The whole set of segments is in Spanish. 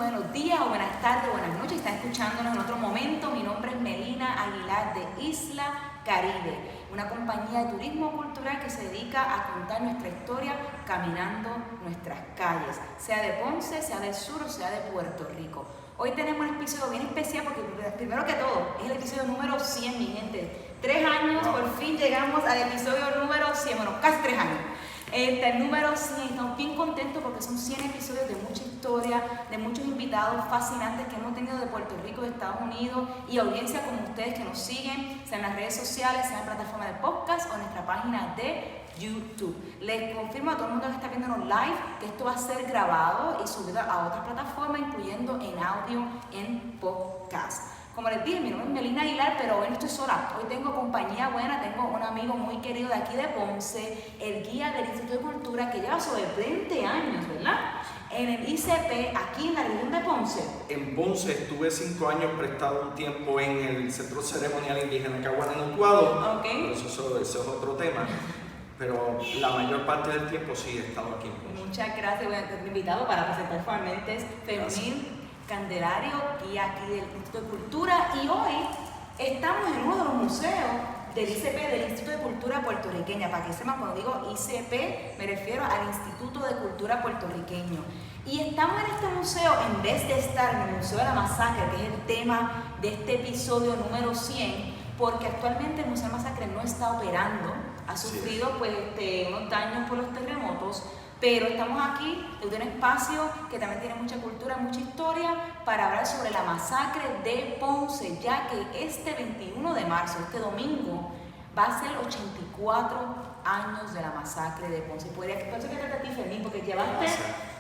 buenos días o buenas tardes o buenas noches. Están escuchándonos en otro momento. Mi nombre es Melina Aguilar de Isla Caribe, una compañía de turismo cultural que se dedica a contar nuestra historia caminando nuestras calles, sea de Ponce, sea del sur o sea de Puerto Rico. Hoy tenemos un episodio bien especial porque primero que todo es el episodio número 100, mi gente. 3 años, por fin llegamos al episodio número 100, bueno, casi 3 años. El número 100, estamos bien contentos porque son 100 episodios de mucha historia, de muchos invitados fascinantes que hemos tenido de Puerto Rico, de Estados Unidos y audiencia como ustedes que nos siguen, sea en las redes sociales, sea en la plataforma de podcast o en nuestra página de YouTube. Les confirmo a todo el mundo que está viéndonos live que esto va a ser grabado y subido a otras plataformas, incluyendo en audio, en podcast. Como les dije, mi nombre es Melina Aguilar, pero hoy no estoy sola. Hoy tengo compañía buena, tengo un amigo muy querido de aquí de Ponce, el guía del Instituto de Cultura que lleva sobre 20 años, ¿verdad? En el ICP, aquí en la región de Ponce. En Ponce estuve 5 años prestado un tiempo en el Centro Ceremonial Indígena Caguana en Utuado. Okay. Eso es otro tema. Pero la mayor parte del tiempo sí he estado aquí en Ponce. Muchas gracias. Bueno, te he invitado para presentar formalmente es Fermín Candelario, guía aquí del Instituto de Cultura, y hoy estamos en uno de los museos del ICP, del Instituto de Cultura Puertorriqueña. Para que sepan, cuando digo ICP, me refiero al Instituto de Cultura Puertorriqueño. Y estamos en este museo, en vez de estar en el Museo de la Masacre, que es el tema de este episodio número 100, porque actualmente el Museo de la Masacre no está operando, ha sufrido pues, unos daños por los terremotos, pero estamos aquí en un espacio que también tiene mucha cultura, mucha historia, para hablar sobre la masacre de Ponce, ya que este 21 de marzo, este domingo, va a ser 84 años de la masacre de Ponce. Por eso que te a ti, Fermín, porque llevaste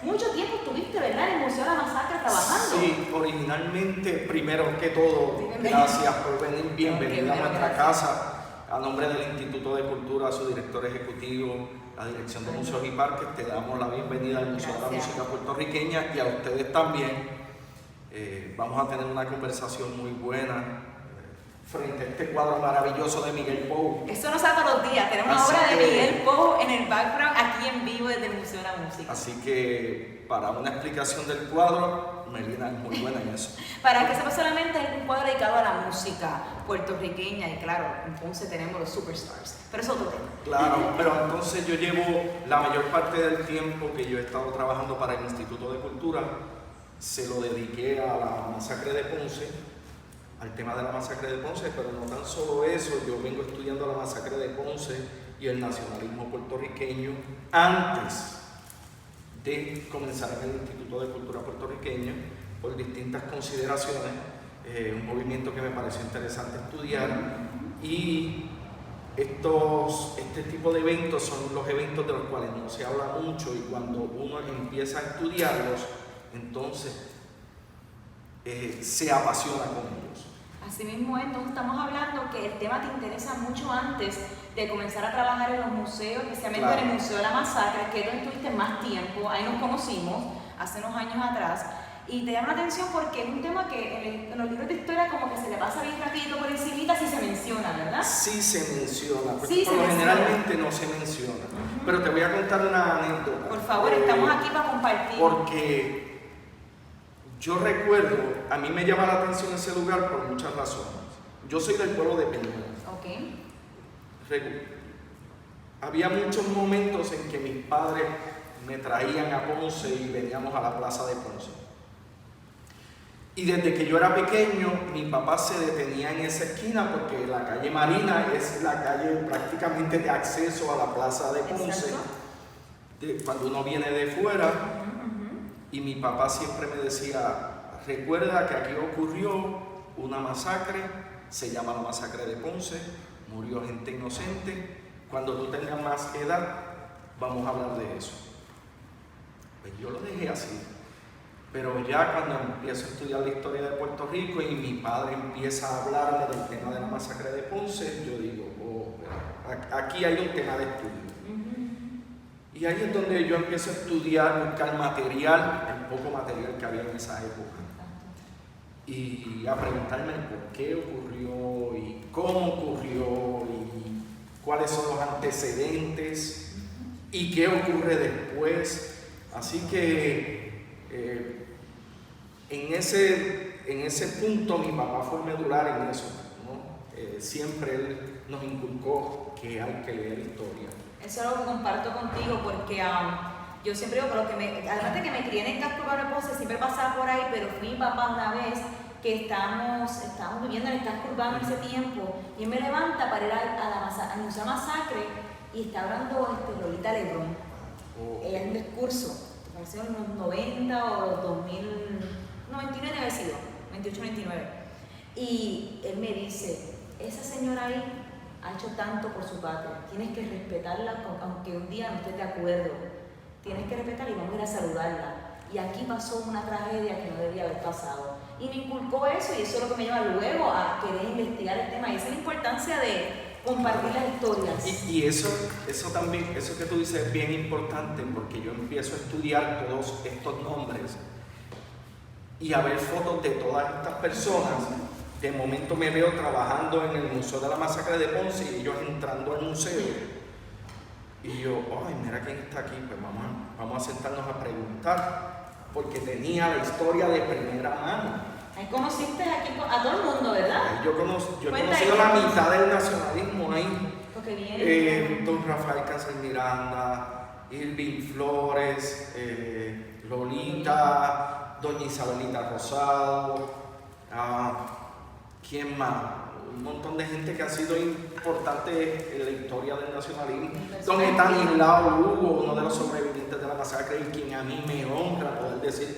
mucho tiempo, estuviste, ¿verdad?, en el Museo de la Masacre trabajando. Sí, originalmente, primero que todo, gracias por venir, bienvenida a nuestra casa. A nombre del Instituto de Cultura, su director ejecutivo, la Dirección de Museos y Parques, te damos la bienvenida al Museo de la Música Puertorriqueña y a ustedes también. Vamos a tener una conversación muy buena frente a este cuadro maravilloso de Miguel Pou. Eso no se hace todos los días, tenemos una obra de Miguel Pou en el background aquí en vivo desde el Museo de la Música. Así que para una explicación del cuadro, Melina es muy buena en eso. Para que sepa, solamente es un cuadro dedicado a la música puertorriqueña y claro, entonces tenemos los superstars, pero es otro tema. Claro, pero entonces yo llevo la mayor parte del tiempo que yo he estado trabajando para el Instituto de Cultura, se lo dediqué a la masacre de Ponce, al tema de la masacre de Ponce, pero no tan solo eso, yo vengo estudiando la masacre de Ponce y el nacionalismo puertorriqueño antes de comenzar en el Instituto de Cultura Puertorriqueño por distintas consideraciones, un movimiento que me pareció interesante estudiar, y este tipo de eventos son los eventos de los cuales no se habla mucho y cuando uno empieza a estudiarlos, entonces se apasiona con ellos. Así mismo es, entonces estamos hablando que el tema te interesa mucho antes de comenzar a trabajar en los museos, especialmente en el Museo de la Masacre, que es donde estuviste más tiempo, ahí nos conocimos hace unos años atrás, y te llama la atención porque es un tema que en los libros de historia como que se le pasa bien rapidito por encimita si se menciona, ¿verdad? Sí se menciona, porque sí, por lo generalmente no se menciona. Pero te voy a contar una anécdota. Por favor, estamos aquí para compartir. Porque yo recuerdo, a mí me llama la atención ese lugar por muchas razones. Yo soy del pueblo de Peñuelas. Okay. Había muchos momentos en que mis padres me traían a Ponce y veníamos a la plaza de Ponce. Y desde que yo era pequeño, mi papá se detenía en esa esquina porque la calle Marina es la calle prácticamente de acceso a la plaza de Ponce, cuando uno viene de fuera. Y mi papá siempre me decía, recuerda que aquí ocurrió una masacre, se llama la masacre de Ponce, murió gente inocente, cuando tú tengas más edad, vamos a hablar de eso. Pues yo lo dejé así, pero ya cuando empiezo a estudiar la historia de Puerto Rico y mi padre empieza a hablarme del tema de la masacre de Ponce, yo digo, aquí hay un tema de estudio. Y ahí es donde yo empiezo a estudiar, buscar material, el poco material que había en esa época. Y a preguntarme por qué ocurrió y cómo ocurrió y cuáles son los antecedentes y qué ocurre después. Así que en ese punto mi papá fue medular en eso, ¿no? Siempre él nos inculcó que hay que leer historia. Eso es algo que comparto contigo porque yo siempre digo, además de que me crié en el casco urbano de Ponce, siempre pasaba por ahí, pero fui mi papá una vez que estábamos viviendo en el casco urbano en ese tiempo y él me levanta para ir al Museo Masacre y está hablando Lolita Lebrón. Ella es un discurso, parece en los 90 o los 99 debe haber sido, 28, 99. Y él me dice, esa señora ahí ha hecho tanto por su patria, tienes que respetarla aunque un día no estés de acuerdo, tienes que respetarla y vamos a ir a saludarla. Y aquí pasó una tragedia que no debía haber pasado. Y me inculcó eso y eso es lo que me lleva luego a querer investigar el tema. Y esa es la importancia de compartir las historias. Y eso también, eso que tú dices es bien importante porque yo empiezo a estudiar todos estos nombres y a ver fotos de todas estas personas. De momento me veo trabajando en el Museo de la Masacre de Ponce y ellos entrando al museo. Y yo, ay, mira quién está aquí, pues vamos a sentarnos a preguntar, porque tenía la historia de primera mano. Ahí conociste aquí a todo el mundo, ¿verdad? Yo he conocido la mitad del nacionalismo ahí. Porque viene. Don Rafael Cáncer Miranda, Irving Flores, Lolita, Doña Isabelita Rosado, ¿quién más? Un montón de gente que ha sido importante en la historia del nacionalismo. Don Estanislao Lugo, uno de los sobrevivientes de la masacre y quien a mí me honra poder decir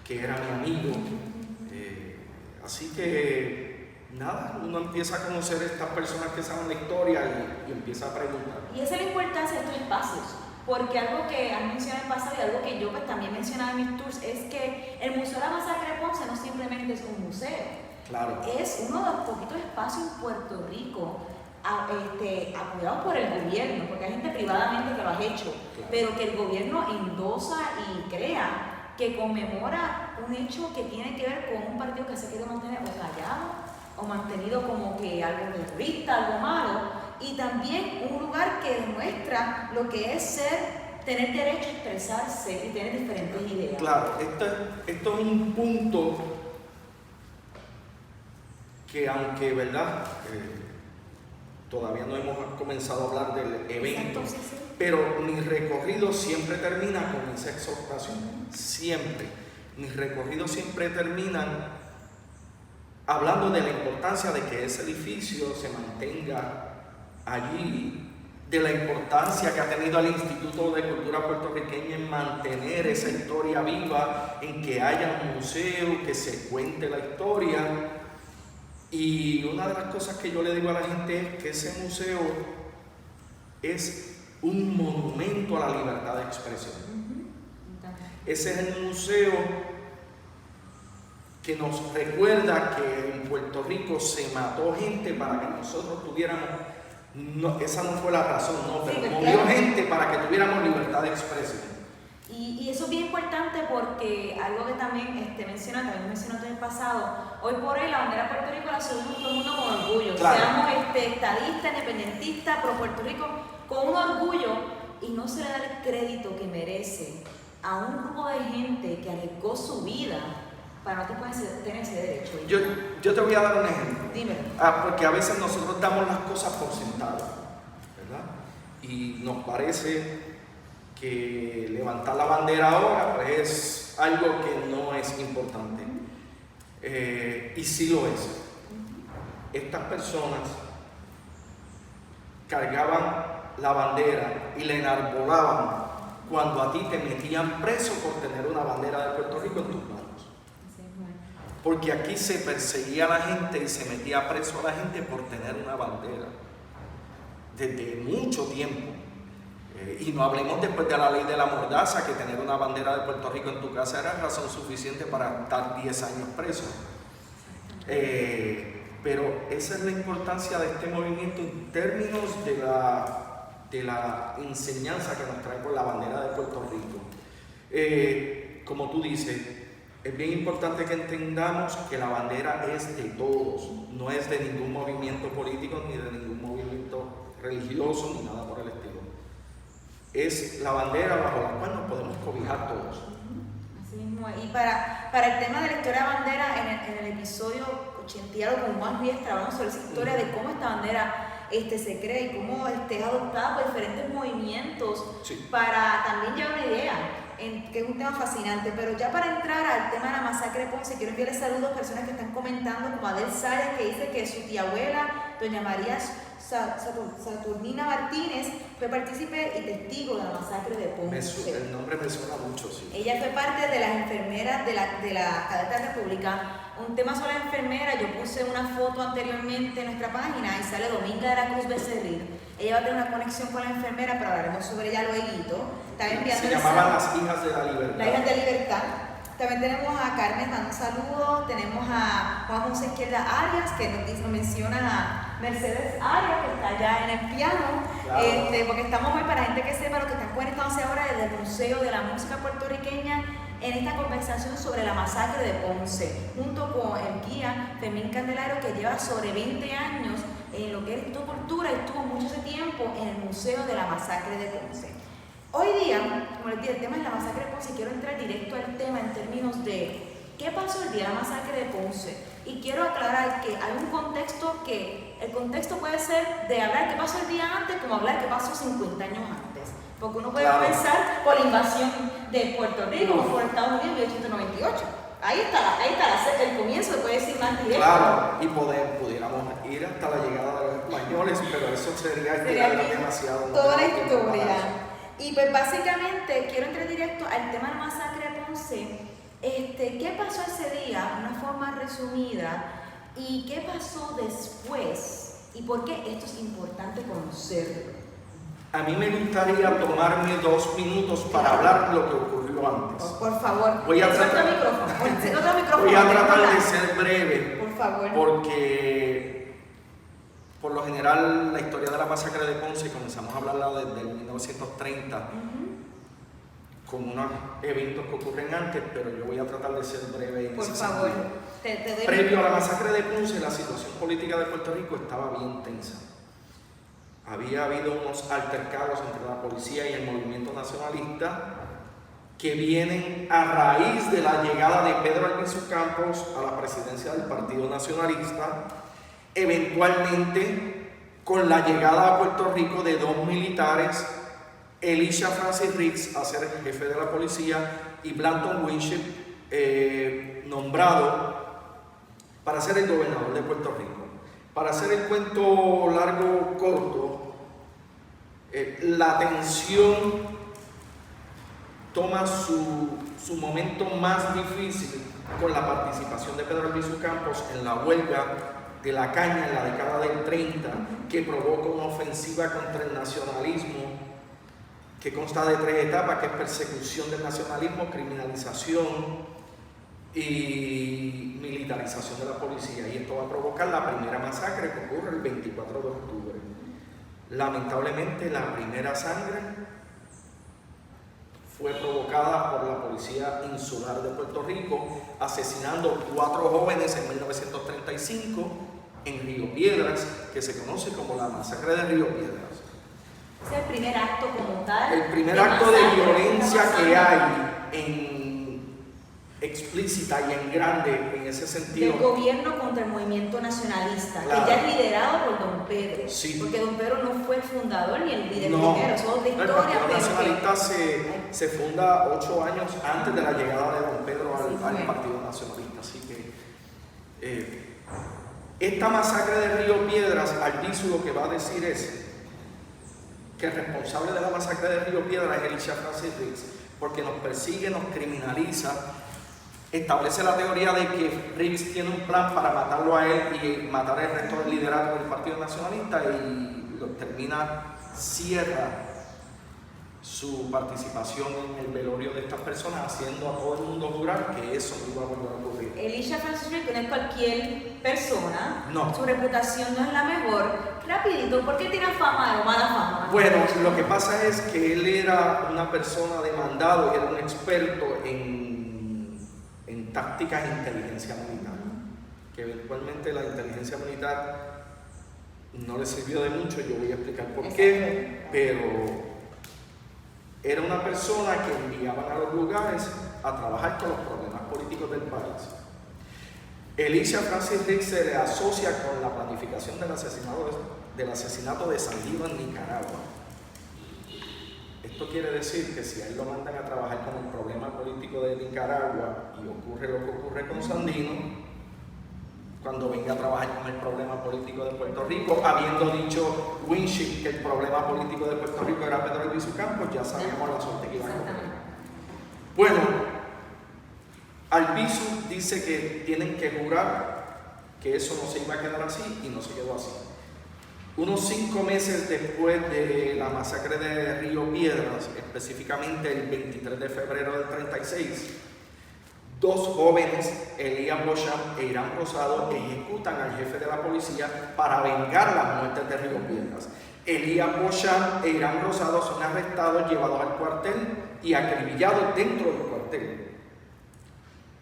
que era mi amigo. Así que, nada, uno empieza a conocer a estas personas que saben la historia y empieza a preguntar. Y esa es la importancia de estos espacios, porque algo que han mencionado en el pasado y algo que yo pues, también mencionaba en mis tours es que el Museo de la Masacre de Ponce no simplemente es un museo. Claro. Es uno de los poquitos espacios en Puerto Rico apoyados por el gobierno, porque hay gente privadamente que lo ha hecho, claro, pero que el gobierno endosa y crea, que conmemora un hecho que tiene que ver con un partido que se quiere mantener o callado o mantenido como que algo terrorista, algo malo, y también un lugar que demuestra lo que es tener derecho a expresarse y tener diferentes ideas. Claro, esto es un punto que aunque, ¿verdad? Todavía no hemos comenzado a hablar del evento, Exacto, sí. Pero mi recorrido siempre termina con esa exhortación, siempre. Mis recorridos siempre terminan hablando de la importancia de que ese edificio se mantenga allí, de la importancia que ha tenido el Instituto de Cultura Puertorriqueña en mantener esa historia viva, en que haya un museo, que se cuente la historia. Y una de las cosas que yo le digo a la gente es que ese museo es un monumento a la libertad de expresión. Ese es el museo que nos recuerda que en Puerto Rico se mató gente para que nosotros tuviéramos, esa no fue la razón, pero murió gente para que tuviéramos libertad de expresión. Y eso es bien importante porque algo que también mencionaste en el pasado, hoy por hoy la bandera de Puerto Rico la subimos todo el mundo con orgullo. Claro. Seamos estadistas, independentistas, pro Puerto Rico, con un orgullo, y no se le da el crédito que merece a un grupo de gente que arriesgó su vida para no tener ese derecho. Yo te voy a dar un ejemplo. Dime. Porque a veces nosotros damos las cosas por sentado, ¿verdad? Y nos parece que levantar la bandera ahora pues, es algo que no es importante. Y sí lo es. Estas personas cargaban la bandera y la enarbolaban cuando a ti te metían preso por tener una bandera de Puerto Rico en tus manos. Porque aquí se perseguía a la gente y se metía preso a la gente por tener una bandera. Desde mucho tiempo. Y no hablemos después de la ley de la mordaza, que tener una bandera de Puerto Rico en tu casa era razón suficiente para estar 10 años preso. Pero esa es la importancia de este movimiento en términos de la enseñanza que nos trae por la bandera de Puerto Rico. Como tú dices, es bien importante que entendamos que la bandera es de todos, no es de ningún movimiento político, ni de ningún movimiento religioso, ni nada por el estilo. Es la bandera bajo la cual nos podemos cobijar todos. mismo es. Y para el tema de la historia de la bandera, en el episodio 80 y algo con Juan Riestra, hablamos sobre esa historia de cómo esta bandera se cree y cómo es adoptada por diferentes movimientos para también llevar una idea, que es un tema fascinante. Pero ya para entrar al tema de la masacre de Ponce, quiero enviarles saludos a personas que están comentando, como Adel Sayas, que dice que su tía abuela, doña María Saturnina Martínez, fue partícipe y testigo de la masacre de Ponce. El nombre me suena mucho, sí. Ella fue parte de las enfermeras de la Cadeta República. Un tema sobre la enfermera, yo puse una foto anteriormente en nuestra página y sale Dominga de la Cruz Becerril. Ella va a tener una conexión con la enfermera, pero hablaremos sobre ella luego. Se llamaban las Hijas de la Libertad. Las Hijas de la Libertad. También tenemos a Carmen dando un saludo, tenemos a Juan José Izquierda Arias, que nos menciona a Mercedes Arias, que está allá en el piano, claro. Porque estamos hoy, para gente que sepa, lo que están conectándose ahora desde el Museo de la Música Puertorriqueña, en esta conversación sobre la masacre de Ponce, junto con el guía Fermín Candelaro, que lleva sobre 20 años en lo que es cultura y estuvo mucho ese tiempo en el Museo de la Masacre de Ponce. Hoy día, como les dije, el tema es la masacre de Ponce, y quiero entrar directo al tema en términos de qué pasó el día de la masacre de Ponce. Y quiero aclarar que hay un contexto que, el contexto puede ser de hablar qué pasó el día antes, como hablar qué pasó 50 años antes. Porque uno puede pensar por la invasión de Puerto Rico o por Estados Unidos en 1898. Ahí está el comienzo, se puede decir más directo. Claro, y pudiéramos ir hasta la llegada de los españoles, pero eso sería demasiado. Toda la historia. Y pues básicamente quiero entrar directo al tema de la masacre de Ponce. ¿Qué pasó ese día? De una forma resumida. ¿Y qué pasó después? ¿Y por qué esto es importante conocerlo? A mí me gustaría tomarme 2 minutos para hablar lo que ocurrió antes. Por favor. Voy a tratar de ser breve. Por favor. Porque por lo general la historia de la masacre de Ponce comenzamos a hablarla desde 1930 con unos eventos que ocurren antes, pero yo voy a tratar de ser breve en ese sentido. Por favor. Previo a la masacre de Ponce, la situación política de Puerto Rico estaba bien tensa. Había habido unos altercados entre la policía y el movimiento nacionalista que vienen a raíz de la llegada de Pedro Albizu Campos a la presidencia del Partido Nacionalista, eventualmente con la llegada a Puerto Rico de 2 militares, Elisha Francis Riggs a ser el jefe de la policía y Blanton Winship nombrado para ser el gobernador de Puerto Rico. Para hacer el cuento largo corto, la tensión toma su momento más difícil con la participación de Pedro Albizu Campos en la huelga de la caña en la década del 30, que provoca una ofensiva contra el nacionalismo que consta de 3 etapas, que es persecución del nacionalismo, criminalización y militarización de la policía, y esto va a provocar la primera masacre que ocurre el 24 de octubre. Lamentablemente la primera sangre fue provocada por la Policía Insular de Puerto Rico, asesinando 4 jóvenes en 1935 en Río Piedras, que se conoce como la masacre de Río Piedras. Es el primer acto como tal. El primer acto de violencia que hay explícita y en grande en ese sentido. El gobierno contra el movimiento nacionalista, claro, que ya es liderado por Don Pedro. Sí. Porque Don Pedro no fue el fundador ni el líder primero, eso es otra historia. El Partido Nacionalista se funda 8 años antes de la llegada de Don Pedro al Partido Nacionalista. Así que esta masacre de Río Piedras, Albizu lo que va a decir es que el responsable de la masacre de Río Piedras es Elisha Francis Riggs, porque nos persigue, nos criminaliza. Establece la teoría de que Riggs tiene un plan para matarlo a él y matar el resto del liderato del Partido Nacionalista, y lo cierra su participación en el velorio de estas personas, haciendo a todo el mundo jurar que eso no iba a volver a ocurrir. Elisha Francis Riggs no es cualquier persona, no. Su reputación no es la mejor. Rapidito, ¿por qué tiene fama o mala fama? Bueno, lo que pasa es que él era una persona demandado y era un experto en tácticas de inteligencia militar, que eventualmente la inteligencia militar no le sirvió de mucho. Yo voy a explicar por qué, pero era una persona que enviaban a los lugares a trabajar con los problemas políticos del país. Alicia Francis Rick se le asocia con la planificación del asesinato de Sandino en Nicaragua. Esto quiere decir que si a él lo mandan a trabajar con el problema político de Nicaragua y ocurre lo que ocurre con Sandino, cuando venga a trabajar con el problema político de Puerto Rico, habiendo dicho Winship que el problema político de Puerto Rico era Pedro Albizu Campos, ya sabíamos la suerte que iba a correr. Bueno, Albizu dice que tienen que jurar que eso no se iba a quedar así y no se quedó así. Unos 5 meses después de la masacre de Río Piedras, específicamente el 23 de febrero del 36, 2 jóvenes, Elías Beauchamp e Irán Rosado, ejecutan al jefe de la policía para vengar las muertes de Río Piedras. Elías Beauchamp e Irán Rosado son arrestados, llevados al cuartel y acribillados dentro del cuartel.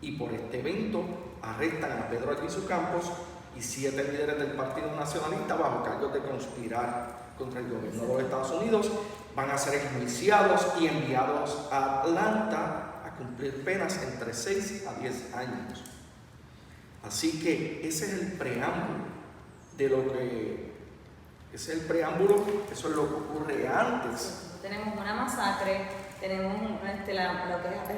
Y por este evento arrestan a Pedro Albizu Campos y 7 líderes del Partido Nacionalista bajo cargos de conspirar contra el gobierno de los Estados Unidos. Van a ser enjuiciados y enviados a Atlanta a cumplir penas entre 6 a 10 años. Así que ese es el preámbulo de lo que eso es lo que ocurre antes. Tenemos una masacre, tenemos lo que es el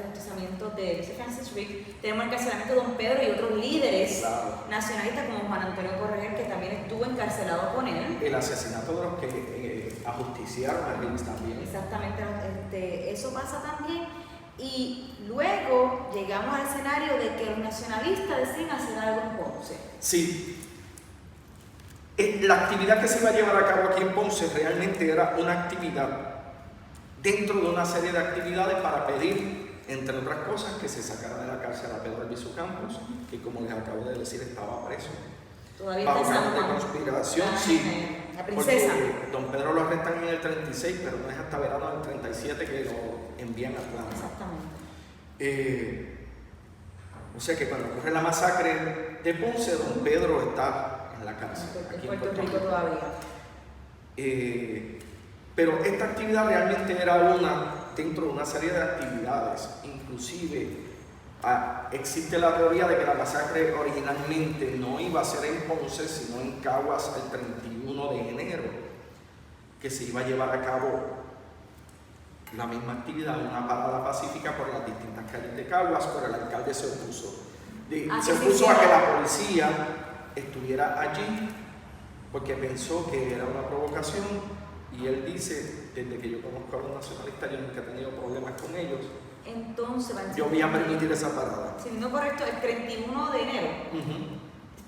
ajusticiamiento de Alicia Francis Rick, tenemos el encarcelamiento de Don Pedro y otros líderes nacionalistas como Juan Antonio Correger, que también estuvo encarcelado con él. El asesinato de los que ajusticiaron a Riggs también. Exactamente, eso pasa también. Y luego llegamos al escenario de que los nacionalistas deciden hacer algo en Ponce. Sí. La actividad que se iba a llevar a cabo aquí en Ponce realmente era una actividad dentro de una serie de actividades para pedir, entre otras cosas, que se sacara de la cárcel a Pedro Albizu Campos, que como les acabo de decir estaba preso. Todavía está en San Juan. De conspiración, sí. La princesa. Porque don Pedro lo arrestan en el 36, pero no es hasta verano del 37 que lo envían a Atlanta. Exactamente. O sea que cuando ocurre la masacre de Ponce, don Pedro está en la cárcel. En Puerto Rico todavía. Pero esta actividad realmente era dentro de una serie de actividades. Inclusive existe la teoría de que la masacre originalmente no iba a ser en Ponce, sino en Caguas el 31 de enero, que se iba a llevar a cabo la misma actividad, una parada pacífica por las distintas calles de Caguas, pero el alcalde se opuso. Se opuso a que la policía estuviera allí porque pensó que era una provocación, y él dice, desde que yo conozco a los nacionalistas, yo nunca he tenido problemas con ellos. Entonces, yo voy a permitir esa parada. Si no correcto, el 31 de enero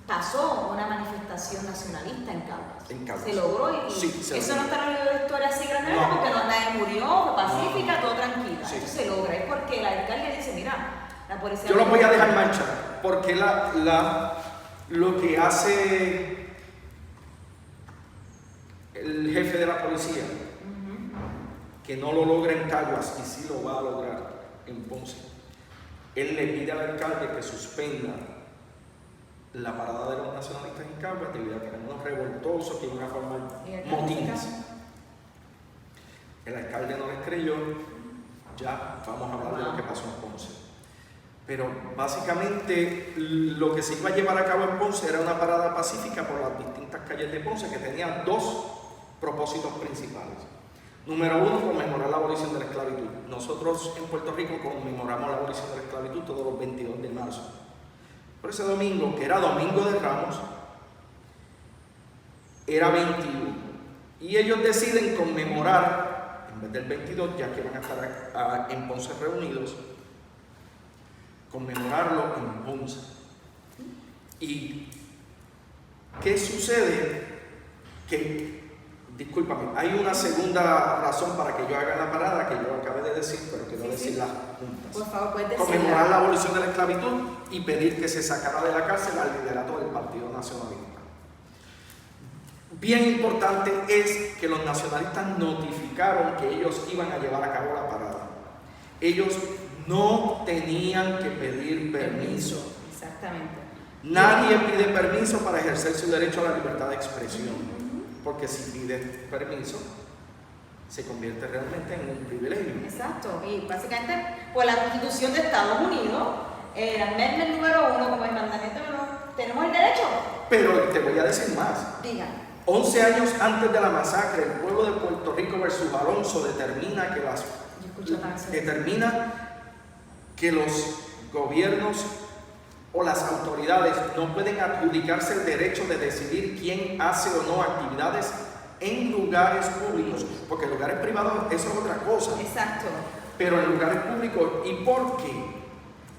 pasó una manifestación nacionalista en Caguas. Se logró y eso no está en el libro de historia así grande, porque nadie murió, fue pacífica, todo tranquila. Eso se logra, es porque el alcalde dice, mira, la policía... Yo lo voy a dejar manchar, porque lo que hace el jefe de la policía, que no lo logra en Caguas y sí lo va a lograr en Ponce, él le pide al alcalde que suspenda la parada de los nacionalistas en Caguas debido a que eran unos revoltosos que iban a formar motines. El alcalde no les creyó. Ya vamos a hablar de lo que pasó en Ponce. Pero básicamente lo que se iba a llevar a cabo en Ponce era una parada pacífica por las distintas calles de Ponce que tenía 2 propósitos principales. Número 1, conmemorar la abolición de la esclavitud. Nosotros en Puerto Rico conmemoramos la abolición de la esclavitud todos los 22 de marzo. Pero ese domingo, que era Domingo de Ramos, era 21. Y ellos deciden conmemorar, en vez del 22, ya que van a estar en Ponce reunidos, conmemorarlo en Ponce. ¿Y qué sucede? Discúlpame, hay una segunda razón para que yo haga la parada que yo acabé de decir, pero quiero decirla juntas. Por favor, puedes decirla. Conmemorar la abolición de la esclavitud y pedir que se sacara de la cárcel al liderato del Partido Nacionalista. Bien importante es que los nacionalistas notificaron que ellos iban a llevar a cabo la parada. Ellos no tenían que pedir permiso. Exactamente. Nadie pide permiso para ejercer su derecho a la libertad de expresión. Porque si pides permiso, Sí. se convierte realmente en un privilegio. Exacto, y básicamente por la Constitución de Estados Unidos, el amendment número 1, como el mandamiento número 1, tenemos el derecho. Pero te voy a decir más. Diga. 11 años antes de la masacre, el pueblo de Puerto Rico versus Alonso determina que los gobiernos o las autoridades no pueden adjudicarse el derecho de decidir quién hace o no actividades en lugares públicos, porque en lugares privados eso es otra cosa. Exacto. Pero en lugares públicos, ¿y por qué?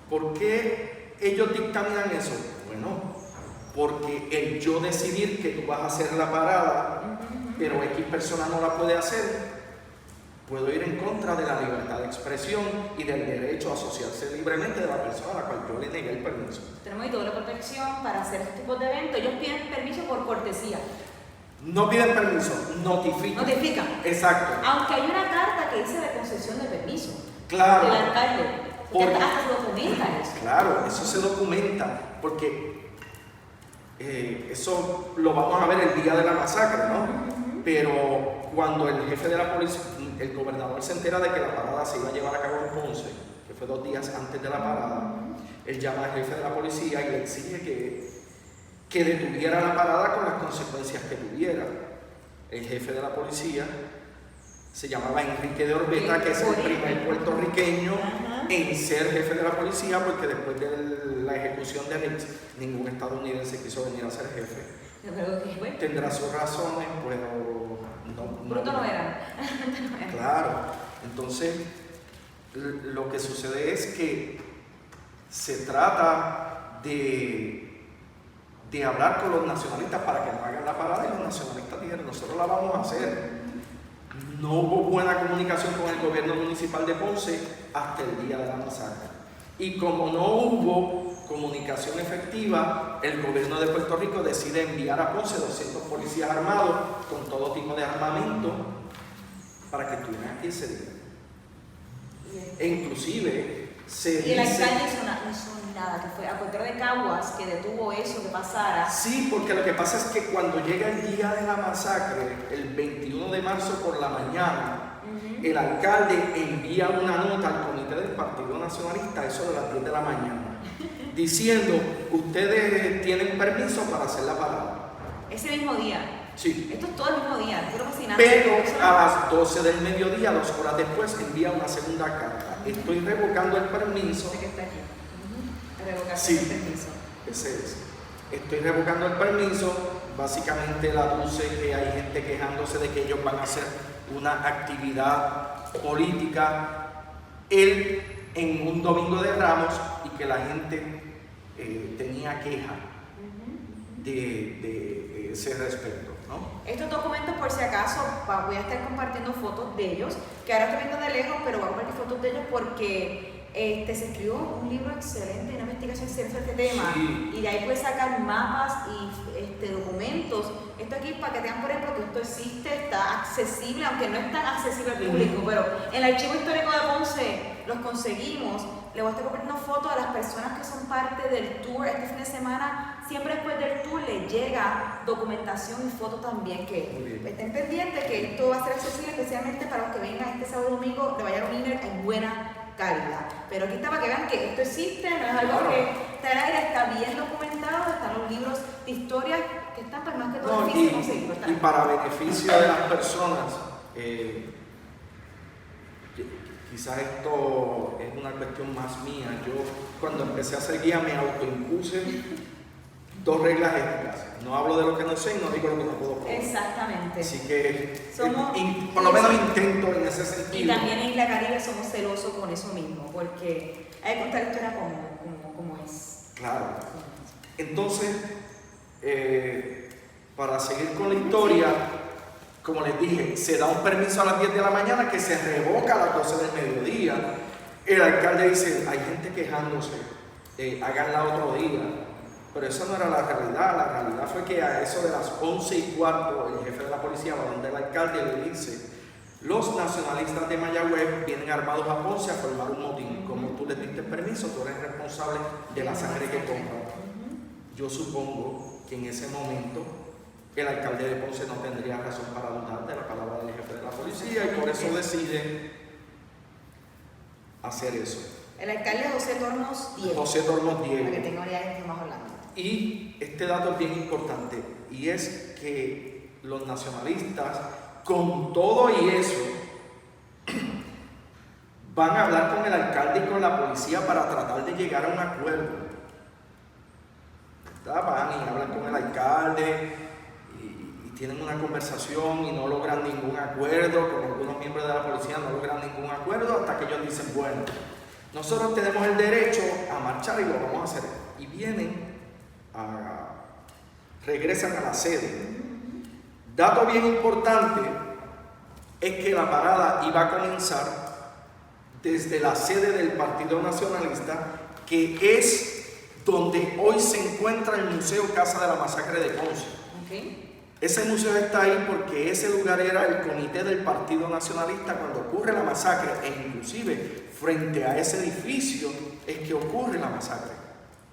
¿Por qué ellos dictaminan eso? Bueno, porque el yo decidir que tú vas a hacer la parada, pero X persona no la puede hacer, puedo ir en contra de la libertad de expresión y del derecho a asociarse libremente de la persona a la cual yo le negué el permiso. Tenemos ahí doble protección para hacer este tipo de eventos. Ellos piden permiso por cortesía. No piden permiso, notifican. Notifican. Exacto. Aunque hay una carta que dice de concesión de permiso. Claro. Del alcalde. Porque, hasta se documenta eso. Claro, eso se documenta, porque eso lo vamos a ver el día de la masacre, ¿no? Pero cuando el jefe de la policía, el gobernador se entera de que la parada se iba a llevar a cabo en Ponce, que fue 2 días antes de la parada, él llama al jefe de la policía y le exige que detuviera la parada con las consecuencias que tuviera. El jefe de la policía se llamaba Enrique de Orbeta, que es el primer puertorriqueño en ser jefe de la policía, porque después de la ejecución de Nix, ningún estadounidense quiso venir a ser jefe. Tendrá sus razones, pero Bruto no era. Claro, entonces lo que sucede es que se trata de hablar con los nacionalistas para que no hagan la parada, y los nacionalistas dijeron, nosotros la vamos a hacer. No hubo buena comunicación con el gobierno municipal de Ponce hasta el día de la masacre. Y como no hubo comunicación efectiva, el gobierno de Puerto Rico decide enviar a Ponce 200 policías armados con todo tipo de armamento para que estuvieran aquí ese día. E inclusive se y el dice... alcalde no hizo nada, que fue a Puerto de Caguas que detuvo eso, que pasara. Sí, porque lo que pasa es que cuando llega el día de la masacre, el 21 de marzo por la mañana, el alcalde envía una nota al comité del Partido Nacionalista, eso de las 10 de la mañana, diciendo, ustedes tienen permiso para hacer la parada. Ese mismo día. Sí. Esto es todo el mismo día. Pero a las 12 del mediodía, 2 horas después, envía una segunda carta. Estoy revocando el permiso. Que está aquí. Sí, el permiso. Ese es. Estoy revocando el permiso. Básicamente la aduce que hay gente quejándose de que ellos van a hacer una actividad política en un domingo de Ramos, y que la gente tenía queja de ese respecto, ¿no? Estos documentos, por si acaso, voy a estar compartiendo fotos de ellos, que ahora estoy viendo de lejos, pero voy a compartir fotos de ellos porque se escribió un libro excelente, una investigación excelente sobre este tema, sí. Y de ahí puedes sacar mapas y documentos. Esto aquí, para que tengan por ejemplo que esto existe, está accesible, aunque no es tan accesible al público, pero en el Archivo Histórico de Ponce los conseguimos. Le voy a estar compartiendo fotos a las personas que son parte del tour este fin de semana. Siempre después del tour les llega documentación y fotos también, que estén pendientes que esto va a ser accesible especialmente para los que vengan este sábado y domingo, le vayan a un email en buena calidad. Pero aquí está para que vean que esto existe, no es algo que está en el aire, está bien documentado, están los libros de historia que están, pero más que todo difícil conseguirlo. Y para beneficio de las personas, quizás esto es una cuestión más mía. Yo cuando empecé a hacer guía me autoimpuse 2 reglas éticas. No hablo de lo que no sé y no digo lo que no puedo probar. Exactamente. Así que por lo menos intento en ese sentido. Y también en Isla Caribe somos celosos con eso mismo, porque hay que contar la historia como es. Claro. Entonces, para seguir con la historia, como les dije, se da un permiso a las 10 de la mañana que se revoca a las 12 del mediodía. El alcalde dice, hay gente quejándose, háganla otro día. Pero esa no era la realidad. La realidad fue que a eso de las 11:15, el jefe de la policía va donde el alcalde le dice, los nacionalistas de Mayagüez vienen armados a Ponce a formar un motín. Como tú les diste permiso, tú eres responsable de la sangre que compras. Yo supongo que en ese momento el alcalde de Ponce no tendría razón para dudar de la palabra del jefe de la policía. policía y por eso deciden hacer eso. El alcalde José Tormos Diego. José Tormos Diego. Para que tenga una idea de qué estamos hablando. Y este dato es bien importante, y es que los nacionalistas, con todo y eso, van a hablar con el alcalde y con la policía para tratar de llegar a un acuerdo. Van y hablan con el alcalde y tienen una conversación y no logran ningún acuerdo, con algunos miembros de la policía no logran ningún acuerdo, hasta que ellos dicen, bueno, nosotros tenemos el derecho a marchar y lo vamos a hacer. Y regresan a la sede. Dato bien importante es que la parada iba a comenzar desde la sede del Partido Nacionalista, que es donde hoy se encuentra el Museo Casa de la Masacre de Ponce. Okay. Ese museo está ahí porque ese lugar era el comité del Partido Nacionalista cuando ocurre la masacre, e inclusive frente a ese edificio es que ocurre la masacre.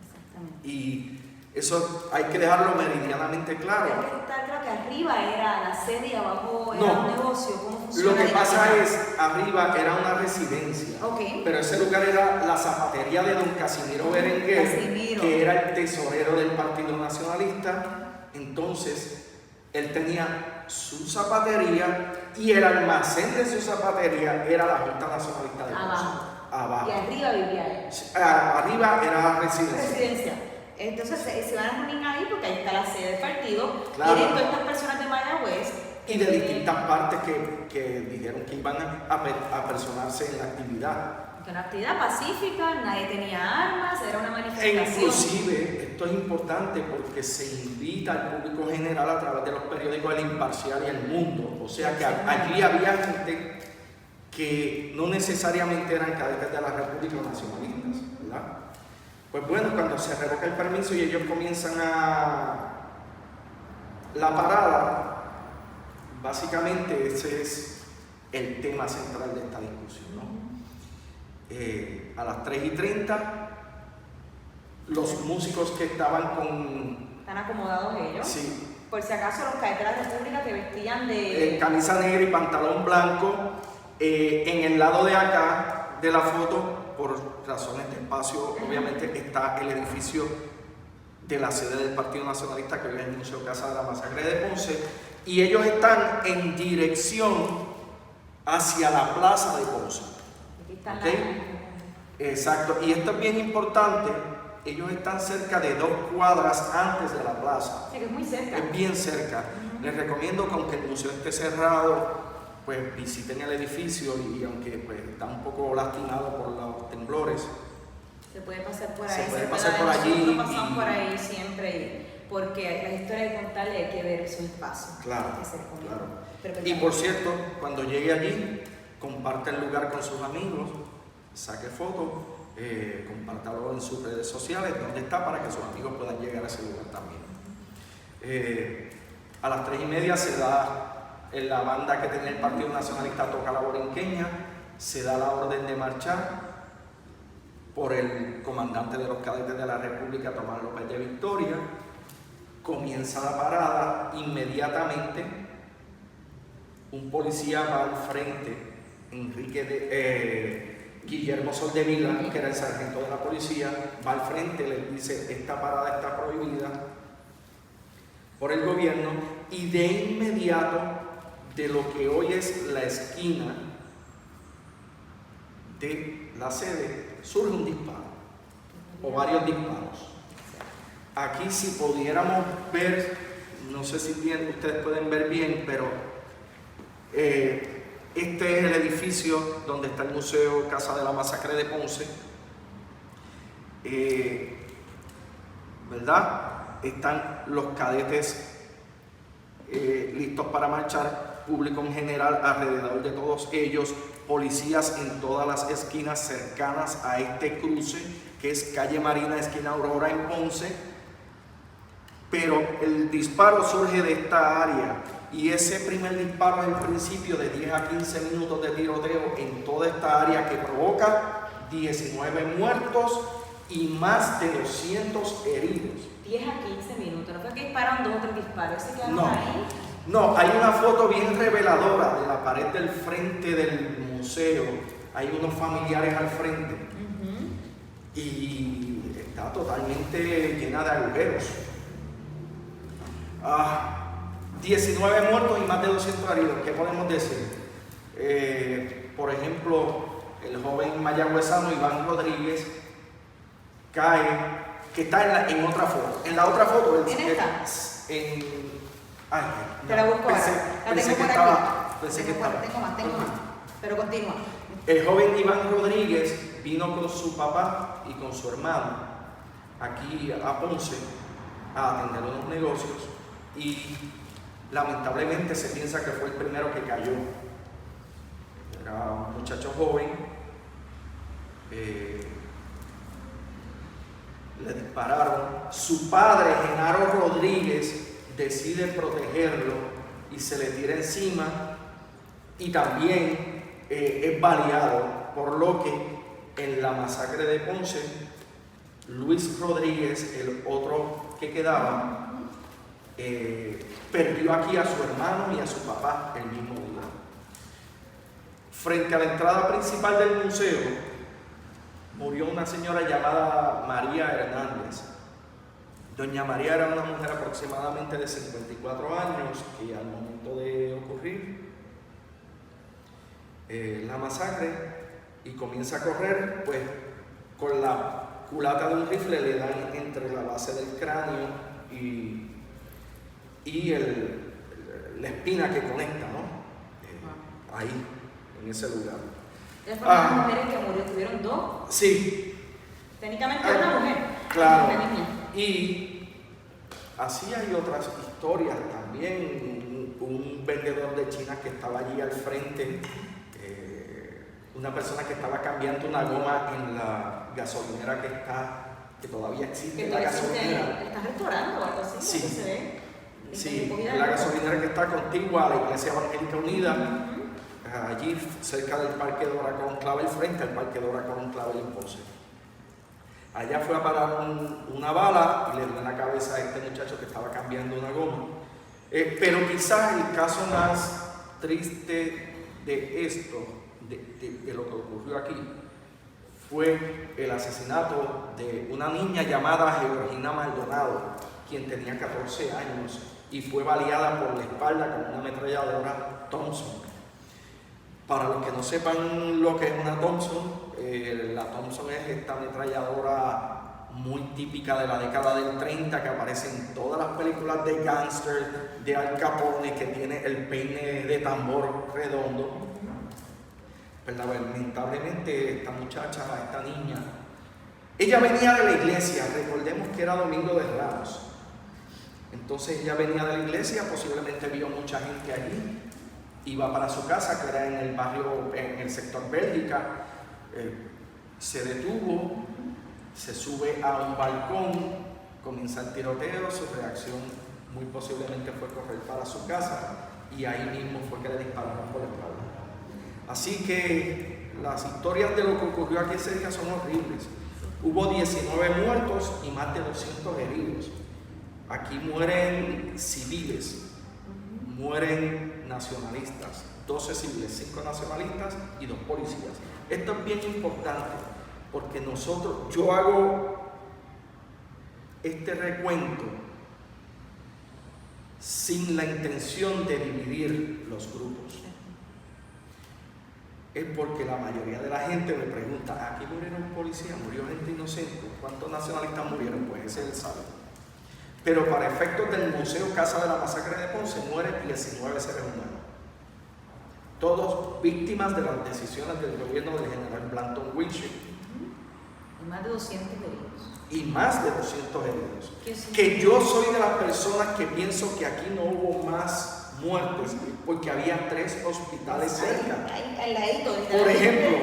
Exactamente. Y eso hay que dejarlo meridianamente claro. Creo que arriba era la sede y abajo era No, un negocio. ¿Cómo funciona? lo que pasa es, arriba era una residencia, Okay. pero ese lugar era la zapatería de don Casimiro Berenguer, que era el tesorero del Partido Nacionalista. Entonces, él tenía su zapatería y el almacén de su zapatería era la Junta Nacionalista de Ponce. Abajo. Y arriba vivía él. Arriba era la residencia. Entonces se van a reunir ahí porque ahí está la sede del partido. Claro. Vienen todas estas personas de Mayagüez. Y de distintas partes que dijeron que iban a personarse en la actividad. Una actividad pacífica, nadie tenía armas, era una E manifestación. inclusive, esto es importante porque se invita al público general a través de los periódicos El Imparcial y El Mundo. O sea que allí había gente que no necesariamente eran cadetes de la República o nacionalistas, ¿verdad? Pues bueno, cuando se revoca el permiso y ellos comienzan la parada, básicamente ese es el tema central de esta discusión, ¿no? A las 3:30, los músicos que estaban Están acomodados ellos. Sí. Por si acaso los cadetes de la República que vestían de... camisa negra y pantalón blanco, en el lado de acá de la foto, por razones de espacio, obviamente está el edificio de la sede del Partido Nacionalista, que hoy es el Museo Casa de la Masacre de Ponce, y ellos están en dirección hacia la plaza de Ponce. Aquí están ¿Okay? Exacto, y esto es bien importante, ellos están cerca de 2 cuadras antes de la plaza. Sí, que es muy cerca. Es bien cerca. Les recomiendo que aunque el museo esté cerrado, pues visiten el edificio y aunque pues, está un poco lastimado por los temblores, se puede pasar por ahí. Se puede pasar por allí Nosotros pasamos y- por ahí siempre, porque la historia de contarle hay que ver esos espacios. Claro, Hay que ser conmigo. claro. Pero Y por cierto, cuando llegue allí, comparte el lugar con sus amigos, saque fotos, compártalo en sus redes sociales, donde está, para que sus amigos puedan llegar a ese lugar también. A las 3:30 se da, en la banda que tenía el Partido Nacionalista toca la borinqueña, se da la orden de marchar por el comandante de los cadetes de la República, Tomás López de Victoria. Comienza la parada, inmediatamente un policía va al frente, Guillermo Soldevila, que era el sargento de la policía, va al frente, le dice: esta parada está prohibida por el gobierno, y de inmediato, de lo que hoy es la esquina de la sede, surge un disparo, o varios disparos. Aquí, si pudiéramos ver, no sé si bien ustedes pueden ver bien, pero este es el edificio donde está el Museo Casa de la Masacre de Ponce, ¿verdad? Están los cadetes listos para marchar, público en general alrededor de todos ellos, policías en todas las esquinas cercanas a este cruce, que es calle Marina, esquina Aurora en Ponce. Pero el disparo surge de esta área, y ese primer disparo es el principio de 10 a 15 minutos de tiroteo en toda esta área, que provoca 19 muertos y más de 200 heridos. 10 a 15 minutos, no fue que dispararon 2 o 3 disparos, se quedaron No. ahí. No, hay una foto bien reveladora de la pared del frente del museo. Hay unos familiares al frente y está totalmente llena de agujeros. 19 muertos y más de 200 heridos. ¿Qué podemos decir? Por ejemplo, el joven mayagüezano Iván Rodríguez cae, que está en otra foto. En la otra foto, ¿En esta? Ay, no, te la busco ahora. La tengo por aquí. Tengo más. Pero continúa. El joven Iván Rodríguez vino con su papá y con su hermano aquí a Ponce a atender unos negocios y lamentablemente se piensa que fue el primero que cayó. Era un muchacho joven, le dispararon. Su padre, Genaro Rodríguez, decide protegerlo y se le tira encima y también es baleado, por lo que en la masacre de Ponce, Luis Rodríguez, el otro que quedaba, perdió aquí a su hermano y a su papá el mismo día. Frente a la entrada principal del museo murió una señora llamada María Hernández. Doña María era una mujer aproximadamente de 54 años que al momento de ocurrir la masacre y comienza a correr, pues con la culata de un rifle le dan entre la base del cráneo y la espina que conecta, ¿no? Ahí, en ese lugar. ¿Esas fueron las mujeres que murieron? ¿Tuvieron dos? Sí. Técnicamente una mujer. Claro. Una niña. Y así hay otras historias también. Un vendedor de chinas que estaba allí al frente, una persona que estaba cambiando una goma en la gasolinera que todavía existe, la gasolinera. ¿Estás restaurando o algo así? Sí. Se ve. Sí, la gasolinera que está contigua a la Iglesia Evangélica Unida, allí cerca del Parque Dora Conclave, frente al Parque Dora Conclave en Ponce. Allá fue a parar una bala y le dio en la cabeza a este muchacho que estaba cambiando una goma. Pero quizás el caso más triste de esto, de lo que ocurrió aquí, fue el asesinato de una niña llamada Georgina Maldonado, quien tenía 14 años y fue baleada por la espalda con una ametralladora Thompson. Para los que no sepan lo que es una Thompson, la Thompson es esta ametralladora muy típica de la década del 30 que aparece en todas las películas de gángster, de Al Capone, que tiene el peine de tambor redondo. Pero lamentablemente esta muchacha, esta niña, ella venía de la iglesia, recordemos que era Domingo de Ramos. Entonces ella venía de la iglesia, posiblemente vio mucha gente allí, iba para su casa, que era en el barrio, en el sector Bélgica, se detuvo, se sube a un balcón, comienza el tiroteo, su reacción muy posiblemente fue correr para su casa y ahí mismo fue que le dispararon por la espalda. Así que las historias de lo que ocurrió aquí ese día son horribles. Hubo 19 muertos y más de 200 heridos. Aquí mueren civiles, mueren nacionalistas, 12 civiles, 5 nacionalistas y 2 policías. Esto es bien importante porque yo hago este recuento sin la intención de dividir los grupos. Es porque la mayoría de la gente me pregunta, ¿aquí murieron policías? ¿Murió gente inocente? ¿Cuántos nacionalistas murieron? Pues ese es el saldo. Pero para efectos del Museo Casa de la Masacre de Ponce mueren 19 seres humanos. Todos víctimas de las decisiones del gobierno del general Blanton Winship. Y más de 200 heridos. Y más de 200 heridos. Sí. Que yo soy de las personas que pienso que aquí no hubo más muertes porque había 3 hospitales cerca. Al ladito. Por ejemplo,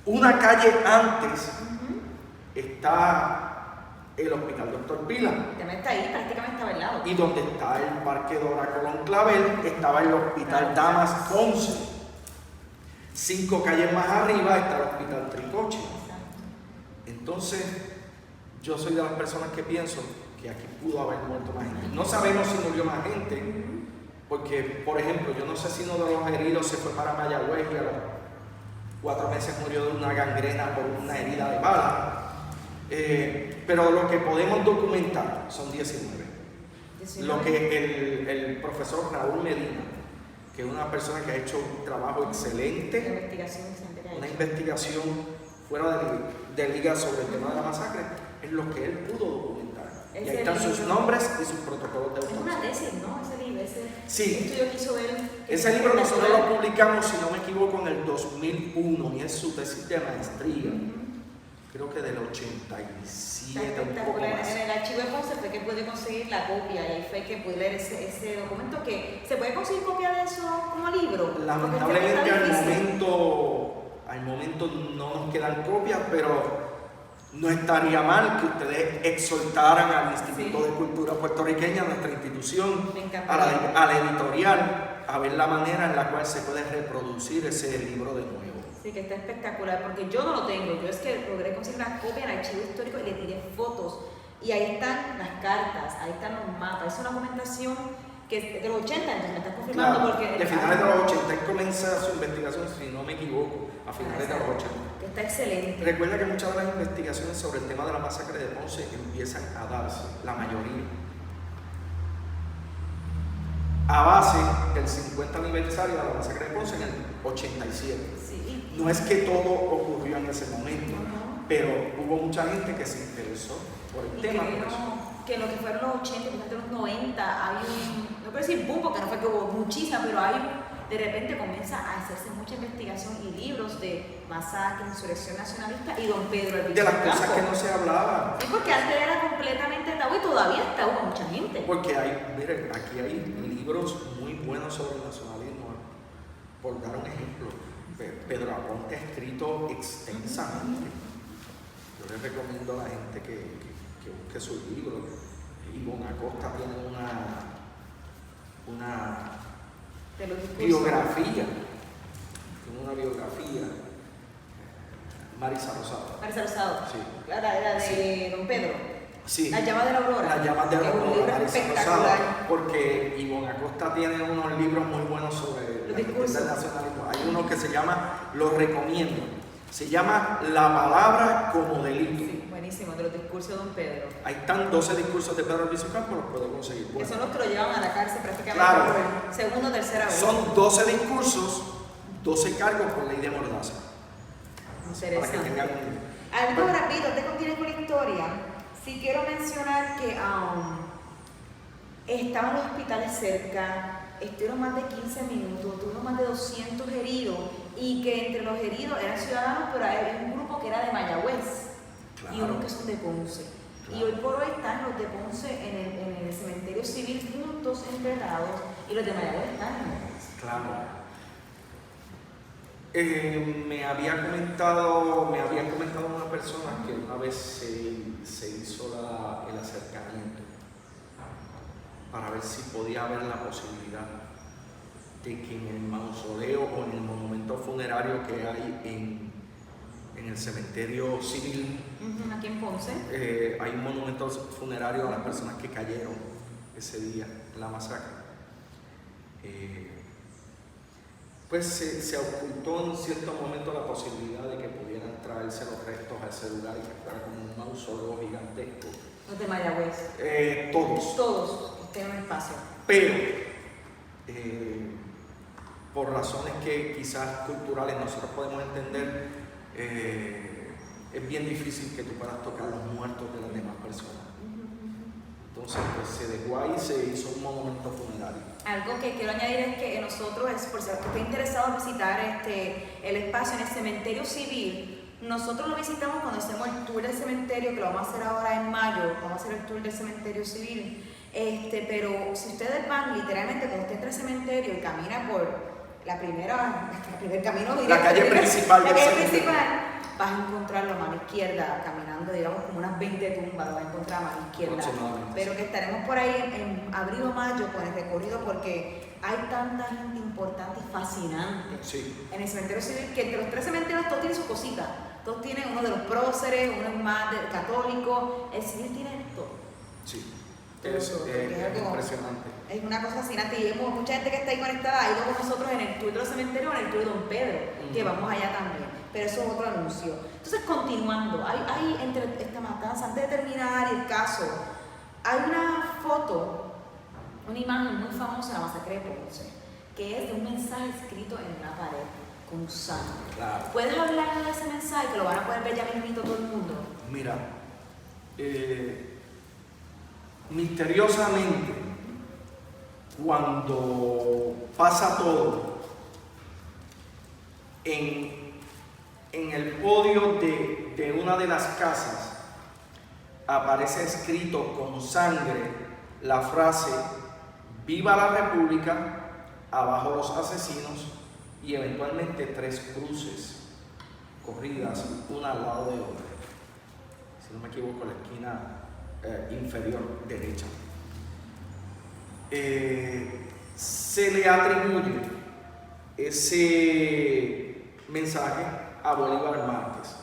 una calle antes está el Hospital Dr. Pila. También está ahí, prácticamente estaba al lado. Y donde está el Parque Dora Colón Clavel, estaba el Hospital Damas Ponce. 5 calles más arriba está el Hospital Tricoche. Entonces, yo soy de las personas que pienso que aquí pudo haber muerto más gente. No sabemos si murió más gente, porque, por ejemplo, yo no sé si uno de los heridos se fue para Mayagüez y a los 4 meses murió de una gangrena por una herida de bala. Pero lo que podemos documentar son 19. Lo que el profesor Raúl Medina, que es una persona que ha hecho un trabajo excelente, una investigación fuera de liga sobre el tema de la masacre, es lo que él pudo documentar. Y ahí están sus nombres y sus protocolos de autopsia. Es una tesis, ¿no? Ese libro, sí. estudio que hizo él. Ese libro nosotros lo publicamos, si no me equivoco, en el 2001 y es su tesis de maestría. Creo que del 87, un poco más. En el archivo de Ponce fue que pude conseguir la copia y ahí fue que pude leer ese documento. Que ¿se puede conseguir copia de eso como libro? Lamentablemente al momento no nos quedan copias, pero no estaría mal que ustedes exhortaran al Instituto de Cultura Puertorriqueña, nuestra institución, a la editorial, a ver la manera en la cual se puede reproducir ese libro de nuevo. Sí, que está espectacular, porque yo no lo tengo. Yo es que logré conseguir una copia en el archivo histórico y le tiré fotos. Y ahí están las cartas, ahí están los mapas. Es una documentación que es de los 80, entonces me estás confirmando. Claro, porque de finales de los 80. Él comienza su investigación, si no me equivoco, a finales de los 80. Que está excelente. Recuerda que muchas de las investigaciones sobre el tema de la masacre de Ponce empiezan a darse, la mayoría, a base del 50 aniversario de la masacre de Ponce en el 87. Sí. No es que todo ocurrió en ese momento, pero hubo mucha gente que se interesó por el tema. Que lo que fueron los 80, de los 90, hay no quiero decir boom, porque no fue que hubo muchísima, pero de repente comienza a hacerse mucha investigación y libros de masacre, insurrección nacionalista y don Pedro el de las cosas que no se hablaban. Sí, porque antes era completamente tabú y todavía es tabú con mucha gente. Porque miren, aquí hay libros muy buenos sobre el nacionalismo. Por dar un ejemplo, Pedro Aponte ha escrito extensamente. Yo les recomiendo a la gente que busque sus libros. Ivonne Acosta tiene una biografía. Tiene una biografía. Marisa Rosado. Marisa Rosado. Sí. La de don Pedro. Sí. Las llamas de la aurora. Las llamas de la aurora, Marisa Rosado. Porque Ivonne Acosta tiene unos libros muy buenos sobre la cuestión del nacionalismo. Hay uno que se llama, lo recomiendo, se llama La palabra como delito. Sí, buenísimo, de los discursos de don Pedro. Ahí están 12 discursos de Pedro Albizu Campos, los puedo conseguir. Bueno, que son los que lo llevan a la cárcel prácticamente. Claro. Por el segundo o tercera vez. Son 12 discursos, 12 cargos por ley de mordaza. Interesante. Para que tengan Algo rápido, te continúo con la historia. Sí quiero mencionar que estaban los hospitales cerca, estuvieron más de 15 minutos, tuvimos más de 200 heridos y que entre los heridos eran ciudadanos, pero había un grupo que era de Mayagüez y unos que son de Ponce. Claro. Y hoy por hoy están los de Ponce en el cementerio civil juntos, enterrados, y los de Mayagüez están en Mayagüez. Claro. Me había comentado una persona que una vez se hizo el acercamiento para ver si podía haber la posibilidad de que en el mausoleo o en el monumento funerario que hay en el cementerio civil, aquí en Ponce, hay un monumento funerario a las personas que cayeron ese día en la masacre. Pues se ocultó en cierto momento la posibilidad de que pudieran traerse los restos a ese lugar y que fuera como un mausoleo gigantesco. Los de Mayagüez. Todos tienen un espacio. Pero por razones que quizás culturales nosotros podemos entender, es bien difícil que tú puedas tocar los muertos de las demás personas. Entonces pues se dejó ahí y se hizo un monumento funerario. Algo que quiero añadir es que nosotros, por si usted está interesado en visitar el espacio en el cementerio civil, nosotros lo visitamos cuando hacemos el tour del cementerio, que lo vamos a hacer ahora en mayo, vamos a hacer el tour del cementerio civil. Pero si ustedes van literalmente, cuando usted entra al cementerio y camina por el primer camino directo, la calle principal, vas a encontrarlo a mano izquierda, caminando, digamos, como unas 20 tumbas, lo vas a encontrar a mano izquierda. Pero que estaremos por ahí en abril o mayo con el recorrido porque hay tanta gente importante y fascinante en el cementerio civil que entre los 3 cementerios todos tienen su cosita. Todos tienen uno de los próceres, uno es más católico, el civil tiene todo. Sí, Todo, es algo impresionante. Es una cosa fascinante y vemos mucha gente que está ahí conectada ha ido con nosotros en el tour de los cementerios o en el tour de Don Pedro, que vamos allá también, pero eso es otro anuncio. Entonces, continuando, hay entre esta matanza, antes de terminar el caso, hay una foto, una imagen muy famosa de la masacre de Ponce, que es de un mensaje escrito en una pared con sangre. Claro. ¿Puedes hablar de ese mensaje que lo van a poder ver ya mismito todo el mundo? Mira, misteriosamente, cuando pasa todo, en el podio de una de las casas aparece escrito con sangre la frase "Viva la República", abajo los asesinos y eventualmente 3 cruces corridas una al lado de otra. Si no me equivoco, la esquina inferior derecha. Se le atribuye ese mensaje a Bolívar Márquez,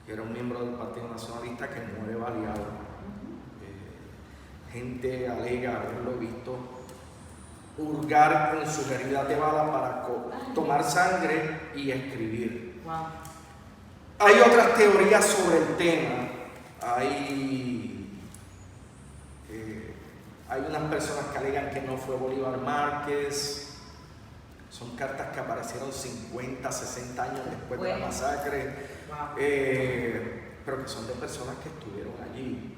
que era un miembro del Partido Nacionalista que muere baleado. Gente alega haberlo visto hurgar en sus heridas de bala para tomar sangre y escribir. Wow. Hay otras teorías sobre el tema. Hay unas personas que alegan que no fue Bolívar Márquez. Son cartas que aparecieron 50, 60 años después de la masacre, pero que son de personas que estuvieron allí.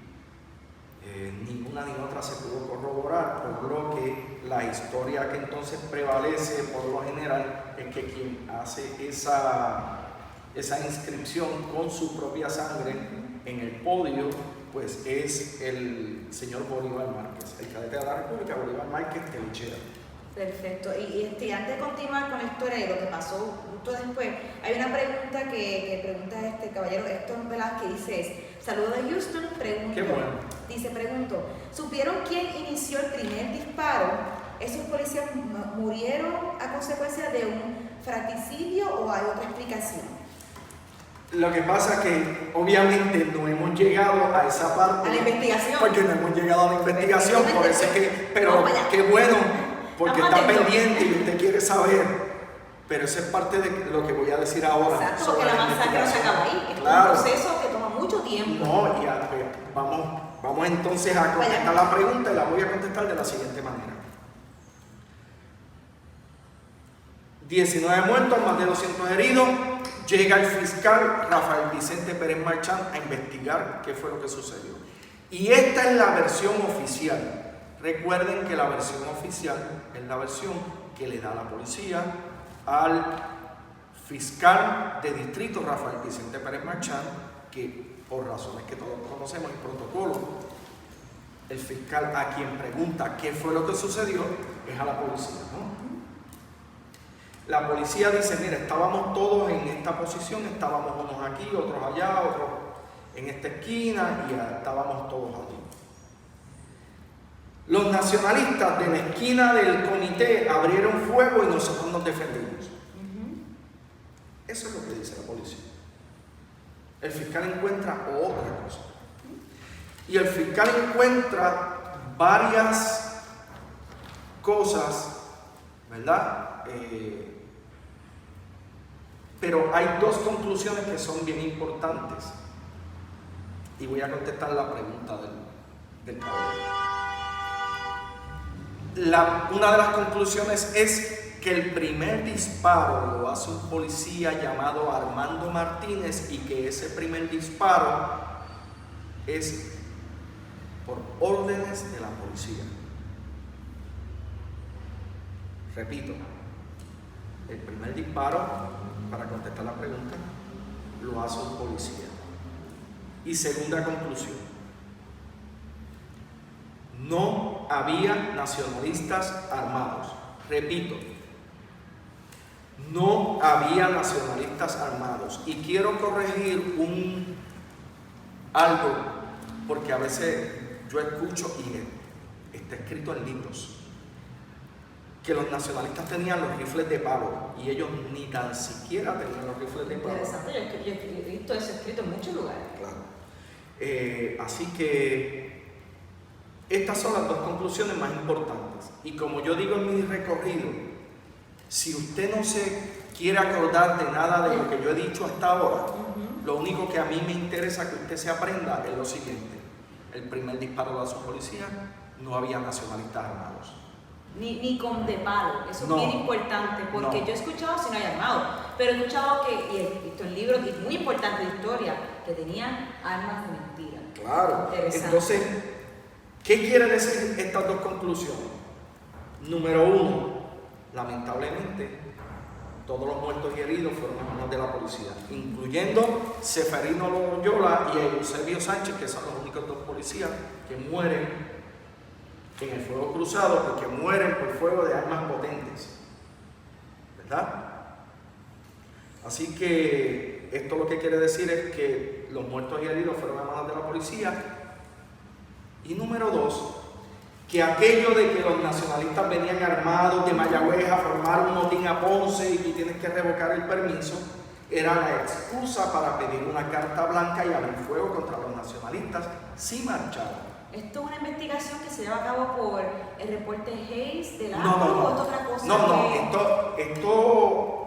Ninguna ni otra se pudo corroborar, por lo que la historia que entonces prevalece por lo general es que quien hace esa inscripción con su propia sangre en el podio, pues es el señor Bolívar Márquez, el cadete de la República, Bolívar Márquez Telichera. Perfecto. Y antes de continuar con la historia y lo que pasó justo después, hay una pregunta que pregunta este caballero Héctor Velázquez, que dice: saludos de Houston, pregunto. Qué bueno. Dice, ¿supieron quién inició el primer disparo? ¿Esos policías murieron a consecuencia de un fratricidio o hay otra explicación? Lo que pasa es que obviamente no hemos llegado a esa parte. A la investigación. Porque no hemos llegado a la investigación, por eso es que, pero qué bueno, porque está pendiente y usted quiere saber. Pero eso es parte de lo que voy a decir ahora. Exacto, porque la masacre no se acaba ahí. Es claro. un proceso que toma mucho tiempo. No, ya, vamos entonces a contestar la pregunta y la voy a contestar de la siguiente manera. 19 muertos, más de 200 heridos. Llega el fiscal Rafael Vicente Pérez Marchán a investigar qué fue lo que sucedió. Y esta es la versión oficial. Recuerden que la versión oficial es la versión que le da la policía al fiscal de distrito Rafael Vicente Pérez Marchán, que por razones que todos conocemos, el protocolo, el fiscal a quien pregunta qué fue lo que sucedió es a la policía, ¿no? La policía dice: mira, estábamos todos en esta posición, estábamos unos aquí, otros allá, otros en esta esquina, y estábamos todos allí. Los nacionalistas de la esquina del comité abrieron fuego y nosotros nos defendimos. Eso es lo que dice la policía. El fiscal encuentra otra cosa. Y el fiscal encuentra varias cosas, ¿verdad? Pero hay 2 conclusiones que son bien importantes. Y voy a contestar la pregunta del caballero. Una de las conclusiones es que el primer disparo lo hace un policía llamado Armando Martínez y que ese primer disparo es por órdenes de la policía. Repito, el primer disparo, para contestar la pregunta, lo hace un policía. Y segunda conclusión: no había nacionalistas armados. Repito, no había nacionalistas armados. Y quiero corregir algo, porque a veces yo escucho y está escrito en libros que los nacionalistas tenían los rifles de palo y ellos ni tan siquiera tenían los rifles de palo. Interesante, yo he visto eso escrito en muchos lugares. Claro. Así que Estas son las dos conclusiones más importantes. Y como yo digo en mi recorrido, si usted no se quiere acordar de nada de lo que yo he dicho hasta ahora, lo único que a mí me interesa que usted se aprenda es lo siguiente. El primer disparo de su policía, no había nacionalistas armados. Ni con de palo, eso No. es bien importante, porque No. yo he escuchado si no hay armado, pero he escuchado que, y he visto en libros, y es muy importante de historia, que tenían armas de mentira. Claro. Interesante. Entonces, ¿qué quiere decir estas dos conclusiones? Número uno, lamentablemente, todos los muertos y heridos fueron a manos de la policía, incluyendo Seferino Loyola y Eusebio Sánchez, que son los únicos dos policías que mueren en el fuego cruzado, porque mueren por fuego de armas potentes, ¿verdad? Así que esto lo que quiere decir es que los muertos y heridos fueron a manos de la policía. Y número dos, que aquello de que los nacionalistas venían armados de Mayagüez a formar un motín a Ponce y tú tienes que revocar el permiso, era la excusa para pedir una carta blanca y abrir fuego contra los nacionalistas si marchaban. ¿Esto es una investigación que se lleva a cabo por el reporte Hayes de la No, o esto es otra cosa? Esto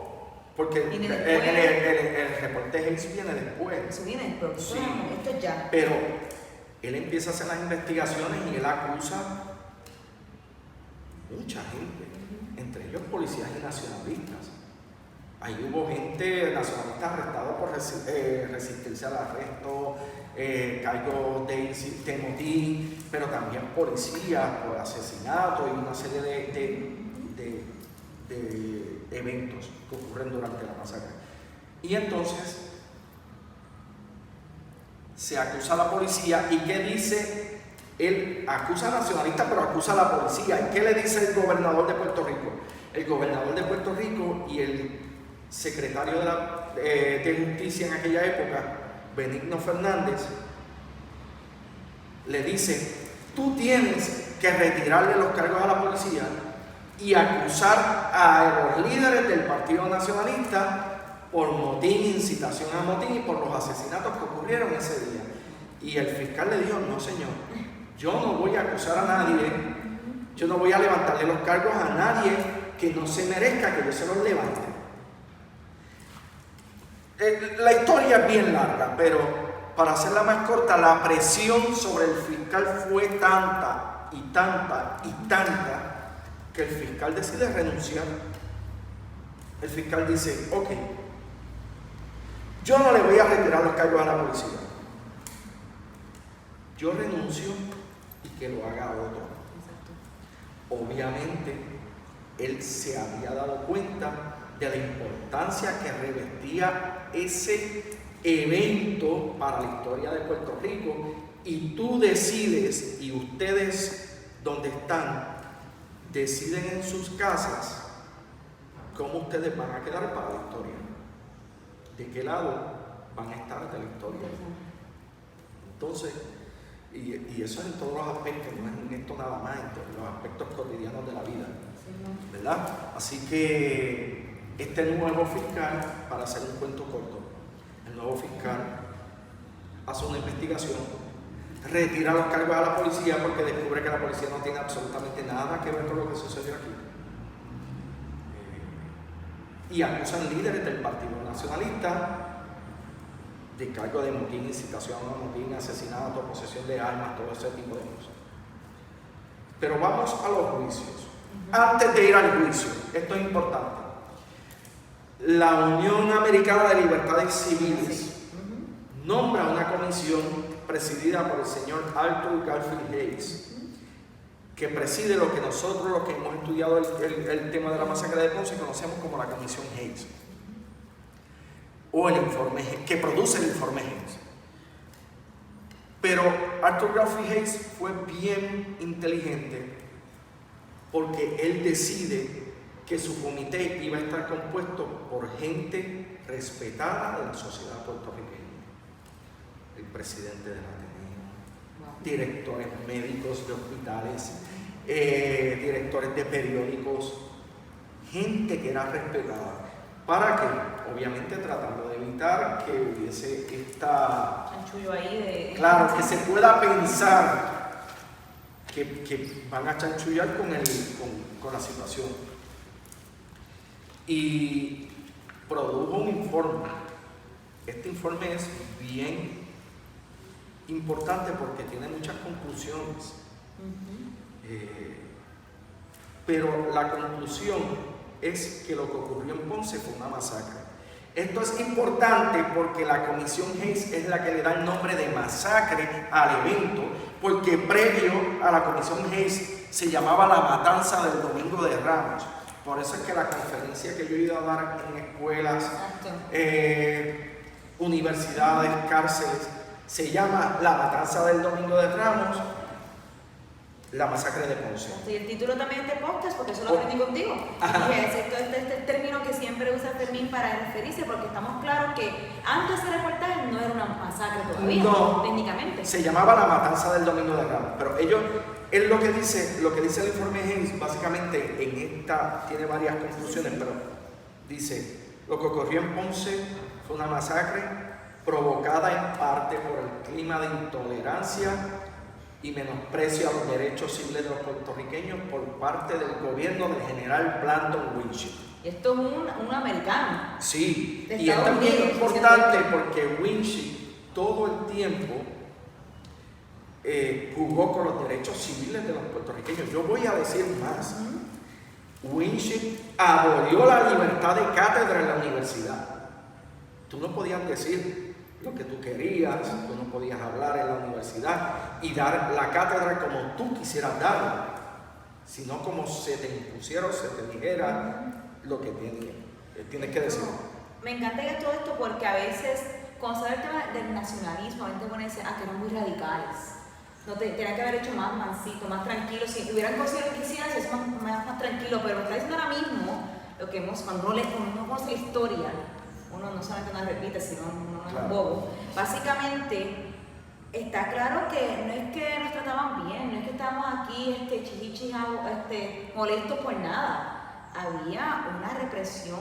porque el ¿Viene después? reporte Hayes viene después. Eso viene después, Sí. esto es ya. Pero él empieza a hacer las investigaciones y él acusa mucha gente, entre ellos policías y nacionalistas. Ahí hubo gente nacionalista arrestada por resistencia al arresto, cargos de motín, pero también policías por asesinato y una serie de eventos que ocurren durante la masacre. Y entonces se acusa a la policía. ¿Y qué dice? Él acusa a nacionalistas, pero acusa a la policía. ¿Y qué le dice el gobernador de Puerto Rico? El gobernador de Puerto Rico y el secretario de Justicia en aquella época, Benigno Fernández, le dice: tú tienes que retirarle los cargos a la policía y acusar a los líderes del Partido Nacionalista por motín, incitación a motín y por los asesinatos que ocurrieron ese día. Y el fiscal le dijo: no, señor, yo no voy a acusar a nadie, yo no voy a levantarle los cargos a nadie que no se merezca que yo se los levante. La historia es bien larga, pero para hacerla más corta, la presión sobre el fiscal fue tanta y tanta y tanta que el fiscal decide renunciar. El fiscal dice: ok, yo no le voy a retirar los cargos a la policía, yo renuncio y que lo haga otro. Obviamente, él se había dado cuenta de la importancia que revestía ese evento para la historia de Puerto Rico, y tú decides, y ustedes donde están, deciden en sus casas cómo ustedes van a quedar para la historia, de qué lado van a estar de la historia. Entonces, y eso es en todos los aspectos, no es en esto nada más, en todos los aspectos cotidianos de la vida, ¿verdad? Así que este nuevo fiscal, para hacer un cuento corto, el nuevo fiscal hace una investigación, retira los cargos a la policía porque descubre que la policía no tiene absolutamente nada que ver con lo que sucedió aquí. Y acusan líderes del Partido Nacionalista de cargo de motín, incitación a motín, asesinato, posesión de armas, todo ese tipo de cosas. Pero vamos a los juicios. Antes de ir al juicio, esto es importante. La Unión Americana de Libertades Civiles nombra una comisión presidida por el señor Arthur Garfield Hayes, que preside lo que nosotros, los que hemos estudiado el tema de la masacre de Ponce, conocemos como la Comisión Hayes, o el informe que produce el informe Hayes. Pero Arthur Garfield Hayes fue bien inteligente, porque él decide que su comité iba a estar compuesto por gente respetada de la sociedad puertorriqueña. El presidente del Ateneo, directores médicos de hospitales, directores de periódicos, gente que era respetada. ¿Para qué? Obviamente tratando de evitar que hubiese esta... Chanchullo ahí de... Claro, que se pueda pensar que van a chanchullar con la situación. Y produjo un informe. Este informe es bien importante porque tiene muchas conclusiones. Pero la conclusión es que lo que ocurrió en Ponce fue una masacre. Esto es importante porque la Comisión Hayes es la que le da el nombre de masacre al evento, porque previo a la Comisión Hayes se llamaba la matanza del Domingo de Ramos. Por eso es que la conferencia que yo he ido a dar en escuelas, universidades, cárceles, se llama la matanza del Domingo de Ramos, la masacre de Ponce. Y el título también de podcast, porque eso lo aprendí contigo. Y es este término que siempre usa Fermín para referirse, porque estamos claros que antes de ese reportaje no era una masacre todavía, no, técnicamente. Se llamaba la matanza del Domingo de Ramos, pero él lo que dice el informe Hayes, básicamente en esta tiene varias conclusiones, pero dice, lo que ocurrió en Ponce fue una masacre provocada en parte por el clima de intolerancia y menosprecio a los derechos civiles de los puertorriqueños por parte del gobierno del general Blandon Winship. Esto es un americano. Sí, y es también importante porque Winship todo el tiempo jugó con los derechos civiles de los puertorriqueños. Yo voy a decir más. Winship abolió la libertad de cátedra en la universidad. Tú no podías decir lo que tú querías, tú no podías hablar en la universidad y dar la cátedra como tú quisieras darla, sino como se te impusiera o se te dijera lo que tienes que decir. Me encanta que todo esto porque a veces, cuando se habla del tema del nacionalismo, a veces ponen que eran muy radicales. No tenían que haber hecho más mansito, más tranquilo. Si hubieran conseguido lo que quisieran, se hizo más tranquilo. Pero me está diciendo ahora mismo lo que cuando uno conoce la historia, uno no solamente no la repite, sino uno no es un bobo. Básicamente, está claro que no es que nos trataban bien, no es que estábamos aquí molestos por nada. Había una represión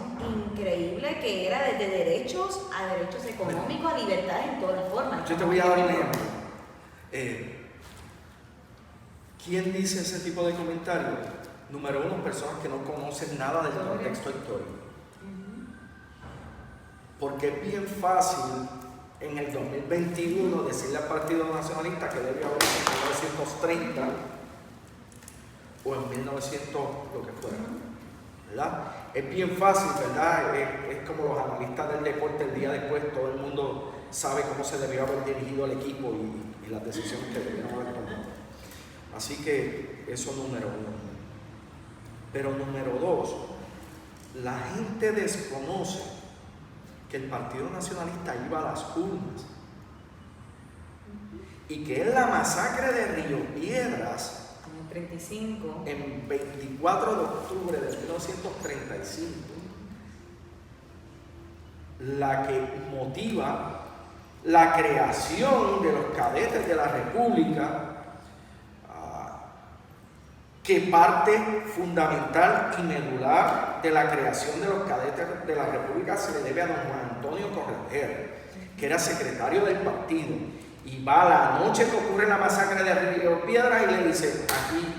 increíble que era desde derechos a derechos económicos, a libertades en todas formas. Yo te voy a dar un ejemplo. ¿Quién dice ese tipo de comentarios? Número uno, personas que no conocen nada del contexto histórico. Porque es bien fácil en el 2021 decirle al Partido Nacionalista que debe haber en 1930 o en 1900, lo que fuera, ¿verdad? Es bien fácil, ¿verdad? Es como los analistas del deporte el día después, todo el mundo sabe cómo se debió haber dirigido el equipo y las decisiones que debieron haber tomado. Así que eso número uno. Pero número dos, la gente desconoce que el Partido Nacionalista iba a las urnas y que en la masacre de Río Piedras, en el 35, en 24 de octubre de 1935, la que motiva la creación de los cadetes de la República, que parte fundamental y medular de la creación de los cadetes de la República se le debe a don Juan Antonio Correger, que era secretario del partido, y va a la noche que ocurre la masacre de Río Piedras y le dice, aquí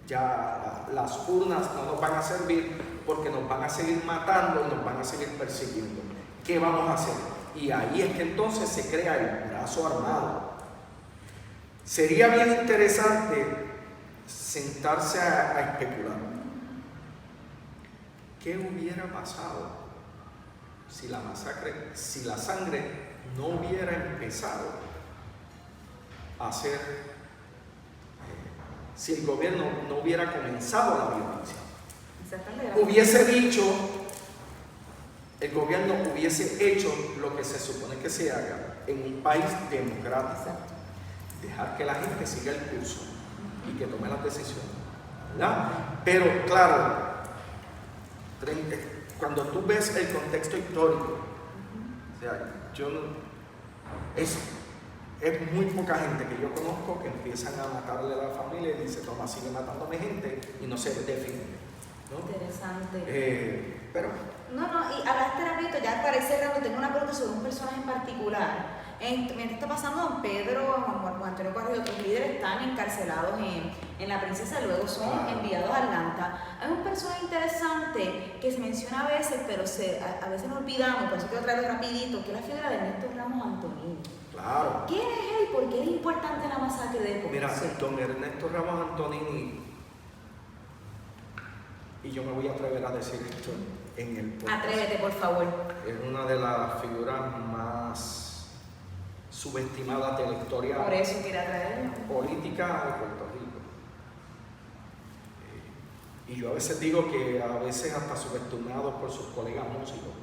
ya las urnas no nos van a servir porque nos van a seguir matando y nos van a seguir persiguiendo. ¿Qué vamos a hacer? Y ahí es que entonces se crea el brazo armado. Sería bien interesante sentarse a especular. ¿Qué hubiera pasado si la masacre, si la sangre no hubiera empezado a ser, si el gobierno no hubiera comenzado la violencia? Hubiese dicho, el gobierno hubiese hecho lo que se supone que se haga en un país democrático, dejar que la gente siga el curso y que tome las decisiones, ¿verdad? Pero claro, cuando tú ves el contexto histórico, o sea, es muy poca gente que yo conozco que empiezan a matarle a la familia y dice, toma, sigue matándome gente y no se define, ¿no? Interesante. Pero no, y hablaste rapidito, ya parece que tengo una pregunta sobre un personaje en particular, Mientras está pasando, don Pedro, Juan Antonio Carrillo y otros líderes están encarcelados en La Princesa, luego son enviados a Atlanta. Hay un personaje interesante que se menciona a veces, pero a veces nos olvidamos, por eso quiero traerlo rapidito, que es la figura de Ernesto Ramos Antonini. Claro. ¿Quién es él y por qué es importante la masacre de Ponce? Mira, don Ernesto Ramos Antonini, y yo me voy a atrever a decir esto en el podcast. Atrévete, por favor. Es una de las figuras más subestimadas de la historia Por eso quería traerlo. política de Puerto Rico. Y yo a veces digo que a veces hasta subestimado por sus colegas músicos.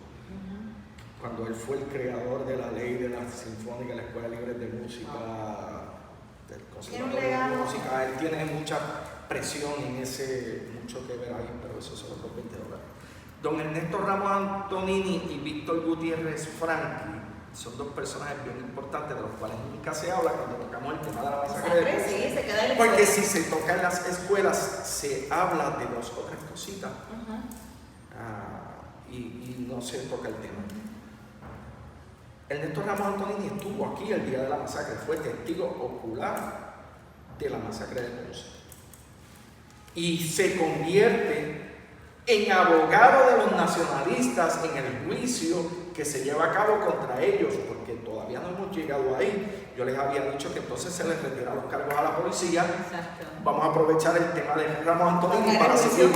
Cuando él fue el creador de la ley de la Sinfónica, la Escuela Libre de Música, del Conservatorio de Música, él tiene mucha presión en ese, mucho que ver ahí, pero eso son otros 20 dólares. Don Ernesto Ramos Antonini y Víctor Gutiérrez Franqui son dos personajes bien importantes de los cuales nunca se habla cuando tocamos el tema de la masacre de Ponce. Sí, se queda en la Porque escuela. si se toca en las escuelas, se habla de dos o tres cositas y no se toca el tema. Ernesto Ramos Antonini estuvo aquí el día de la masacre, fue testigo ocular de la masacre de Ponce. Y se convierte en abogado de los nacionalistas en el juicio que se lleva a cabo contra ellos, porque todavía no hemos llegado ahí. Yo les había dicho que entonces se les retira los cargos a la policía. Exacto. Vamos a aprovechar el tema de Ramos Antonini para seguir.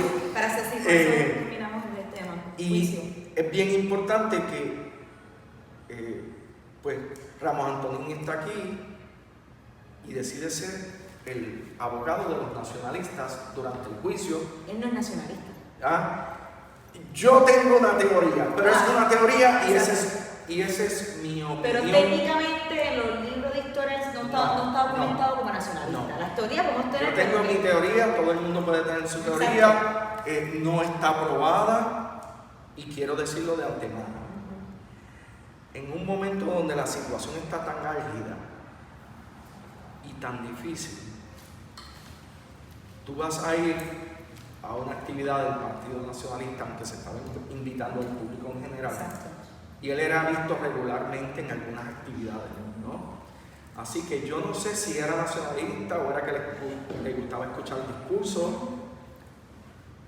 Terminamos el tema. Juicio. Y es bien importante que pues Ramos Antonini está aquí y decide ser el abogado de los nacionalistas durante el juicio. Él no es nacionalista. Yo tengo una teoría, pero es una teoría y ese es mi opinión. Pero técnicamente en los libros de historia no está documentado como nacionalista. No. Las teorías podemos tener. Yo tengo mi teoría, todo el mundo puede tener su teoría, no está probada y quiero decirlo de antemano. En un momento donde la situación está tan álgida y tan difícil, tú vas a ir a una actividad del Partido Nacionalista, aunque se estaba invitando al público en general. Exacto. Y él era visto regularmente en algunas actividades, ¿no? Así que yo no sé si era nacionalista o era que le gustaba escuchar el discurso,